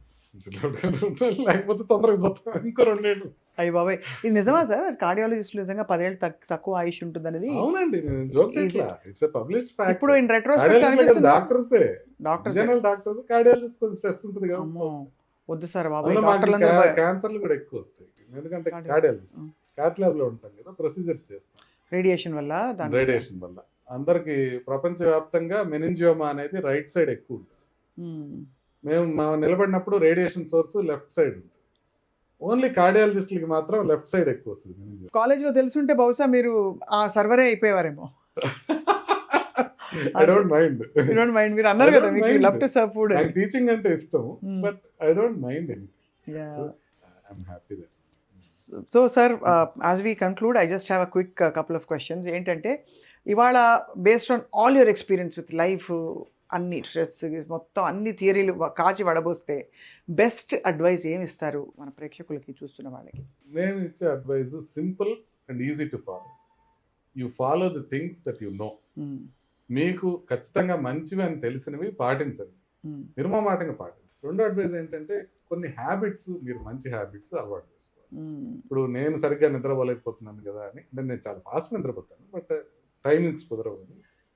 [SPEAKER 2] లేకపోతే తొందరగా పోతాం ఇంకో 2 ఏళ్ళు.
[SPEAKER 1] అయ్యి బాబాయ్, ఇది నిజమా సార్? కార్డియాలజిస్ట్ నిజంగా 10 ఏళ్ళు తక్కువ ఆయుష్ ఉంటుంది అనేది?
[SPEAKER 2] అవునండి, నేను జోక్ చేయట్లా. It's a published fact.
[SPEAKER 1] ఇప్పుడు ఇన్ రెట్రోస్పెక్ట్
[SPEAKER 2] డాక్టర్స్ కార్డియాలజిస్ట్ కొంచెం స్ట్రెస్ ఉంటుంది కదా.
[SPEAKER 1] వద్దు సార్ బాబాయ్,
[SPEAKER 2] క్యాన్సర్లు కూడా ఎక్కువ వస్తాయి. ఎందుకంటే కార్డియాలజిస్ట్ క్యాత్ ల్యాబ్ లో ఉంటాం కదా, ప్రొసీజర్స్ చేస్తాం.
[SPEAKER 1] రేడియేషన్ వల్ల
[SPEAKER 2] అందరికి ప్రపంచవ్యాప్తంగా మెనింజియోమా అనేది రైట్ సైడ్ ఎక్కువ ఉంటుంది. మేము నిలబడినప్పుడు రేడియేషన్ సోర్స్ లెఫ్ట్ సైడ్ ఉంటుంది. ఓన్లీ కార్డియాలజిస్ట్లకి మాత్రం లెఫ్ట్ సైడ్ ఎక్కువ వస్తుంది.
[SPEAKER 1] కాలేజ్లో తెలుసుంటే బహుశా మీరు ఆ సర్వరే అయిపోయేవారేమో.
[SPEAKER 2] I don't mind.
[SPEAKER 1] You don't mind. మీరు అన్నారు కదా మీకు love to serve food.
[SPEAKER 2] నాకు టీచింగ్ అంటే ఇష్టం, but I don't mind anything.
[SPEAKER 1] Yeah.
[SPEAKER 2] I'm happy that.
[SPEAKER 1] So sir, as we conclude, I just have a quick couple of questions. ఏంటంటే ఇవాళ based on all your experience with life, అన్ని స్ట్రెస్ మొత్తం అన్ని థియరీలు కాచి వడబోస్తే బెస్ట్ అడ్వైస్ ఏమి ఇస్తారు మన ప్రేక్షకులకి, చూస్తున్న వాళ్ళకి?
[SPEAKER 2] నేను ఇచ్చే advice simple and easy to follow. You follow the things that you know. మీకు ఖచ్చితంగా మంచివి అని తెలిసినవి పాటించండి, నిర్మమాటంగా పాటించండి. రెండో అడ్వైస్ ఏంటంటే కొన్ని హ్యాబిట్స్, మీరు మంచి హ్యాబిట్స్ అలవాటు చేసుకోవాలి. ఇప్పుడు నేను సరిగ్గా నిద్రపోలేకపోతున్నాను కదా అని, అంటే నేను చాలా ఫాస్ట్గా నిద్రపోతాను, బట్ టైమింగ్స్ కుదరవు.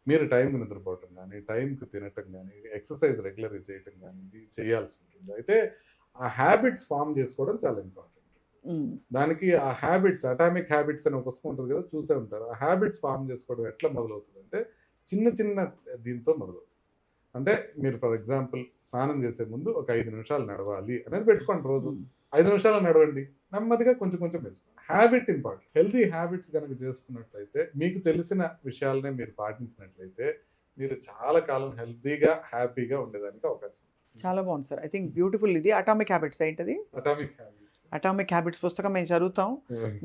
[SPEAKER 2] మీరు టైంకి నిద్రపోవటం కానీ, టైంకి తినటం కానీ, ఎక్సర్సైజ్ రెగ్యులర్గా చేయటం కానీ చేయాల్సి ఉంటుంది. అయితే ఆ హ్యాబిట్స్ ఫామ్ చేసుకోవడం చాలా ఇంపార్టెంట్. దానికి ఆ హ్యాబిట్స్, అటామిక్ హ్యాబిట్స్ అని ఒక పుస్తకం ఉంటుంది కదా, చూసే ఉంటారు. ఆ హ్యాబిట్స్ ఫామ్ చేసుకోవడం ఎట్లా మొదలవుతుంది అంటే చిన్న చిన్న దీంతో మొదలవుతుంది. అంటే మీరు ఫర్ ఎగ్జాంపుల్ స్నానం చేసే ముందు ఒక 5 నిమిషాలు నడవాలి అనేది పెట్టుకోండి. రోజు 5 నిమిషాలు నడవండి, నెమ్మదిగా కొంచెం కొంచెం పెంచుకోండి. Habit important. హెల్తీ హ్యాబిట్స్ కనుక చేసుకున్నట్లయితే, మీకు తెలిసిన విషయాలనే మీరు పాటించినట్లయితే, మీరు చాలా కాలం హెల్తీగా హ్యాపీగా ఉండేదానికి అవకాశం ఉంది.
[SPEAKER 1] చాలా బాగుంది సార్. I think beautiful. ఇది అటామిక్ హ్యాబిట్స్ ఏంటది? అటామిక్ హ్యాబిట్స్ పుస్తకం మేము చదువుతాం.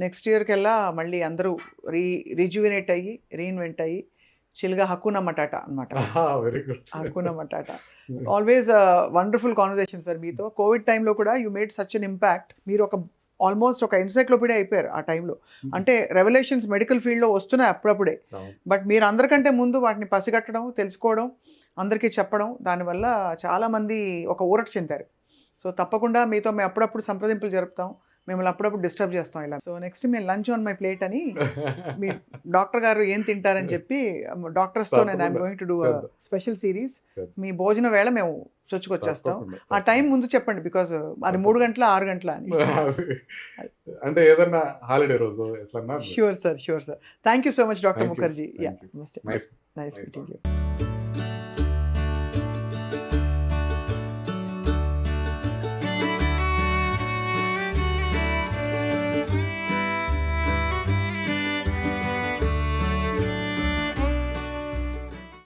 [SPEAKER 1] నెక్స్ట్ ఇయర్ కల్లా మళ్ళీ అందరూ రిజ్యూవినేట్ అయ్యి, రీఇన్వెంట్ అయ్యి చిల్గా హక్కున మటాటా అనమాట.
[SPEAKER 2] Very good.
[SPEAKER 1] Hakuna matata. Always wonderful conversation sir మీతో. కోవిడ్ టైంలో కూడా you made such an impact. మీరు ఆల్మోస్ట్ ఒక ఎన్సైక్లోపీడియా అయిపోయారు ఆ టైంలో. అంటే రెవల్యూషన్స్ మెడికల్ ఫీల్డ్లో వస్తున్నాయి అప్పుడప్పుడే, బట్ మీరు అందరికంటే ముందు వాటిని పసిగట్టడం, తెలుసుకోవడం, అందరికీ చెప్పడం, దానివల్ల చాలామంది ఒక ఊరట చెందారు. సో తప్పకుండా మీతో మేము అప్పుడప్పుడు సంప్రదింపులు జరుపుతాం, మిమ్మల్ని అప్పుడప్పుడు డిస్టర్బ్ చేస్తాం ఇలా. సో నెక్స్ట్ మేము లంచ్ ఆన్ మై ప్లేట్ అని మీ డాక్టర్ గారు ఏం తింటారని చెప్పి డాక్టర్స్తో నేను I'm going to do special series. మీ భోజన వేళ మేము చొచ్చుకొచ్చేస్తాం. ఆ టైం ముందు చెప్పండి, బికాస్ అది 3 గంటల 6 గంటల అని.
[SPEAKER 2] అంటే ఏదన్నా హాలిడే రోజు ఎట్లా?
[SPEAKER 1] Sure sir, sure sir. Thank you so much doctor Mukherjee. Yeah, nice meeting you.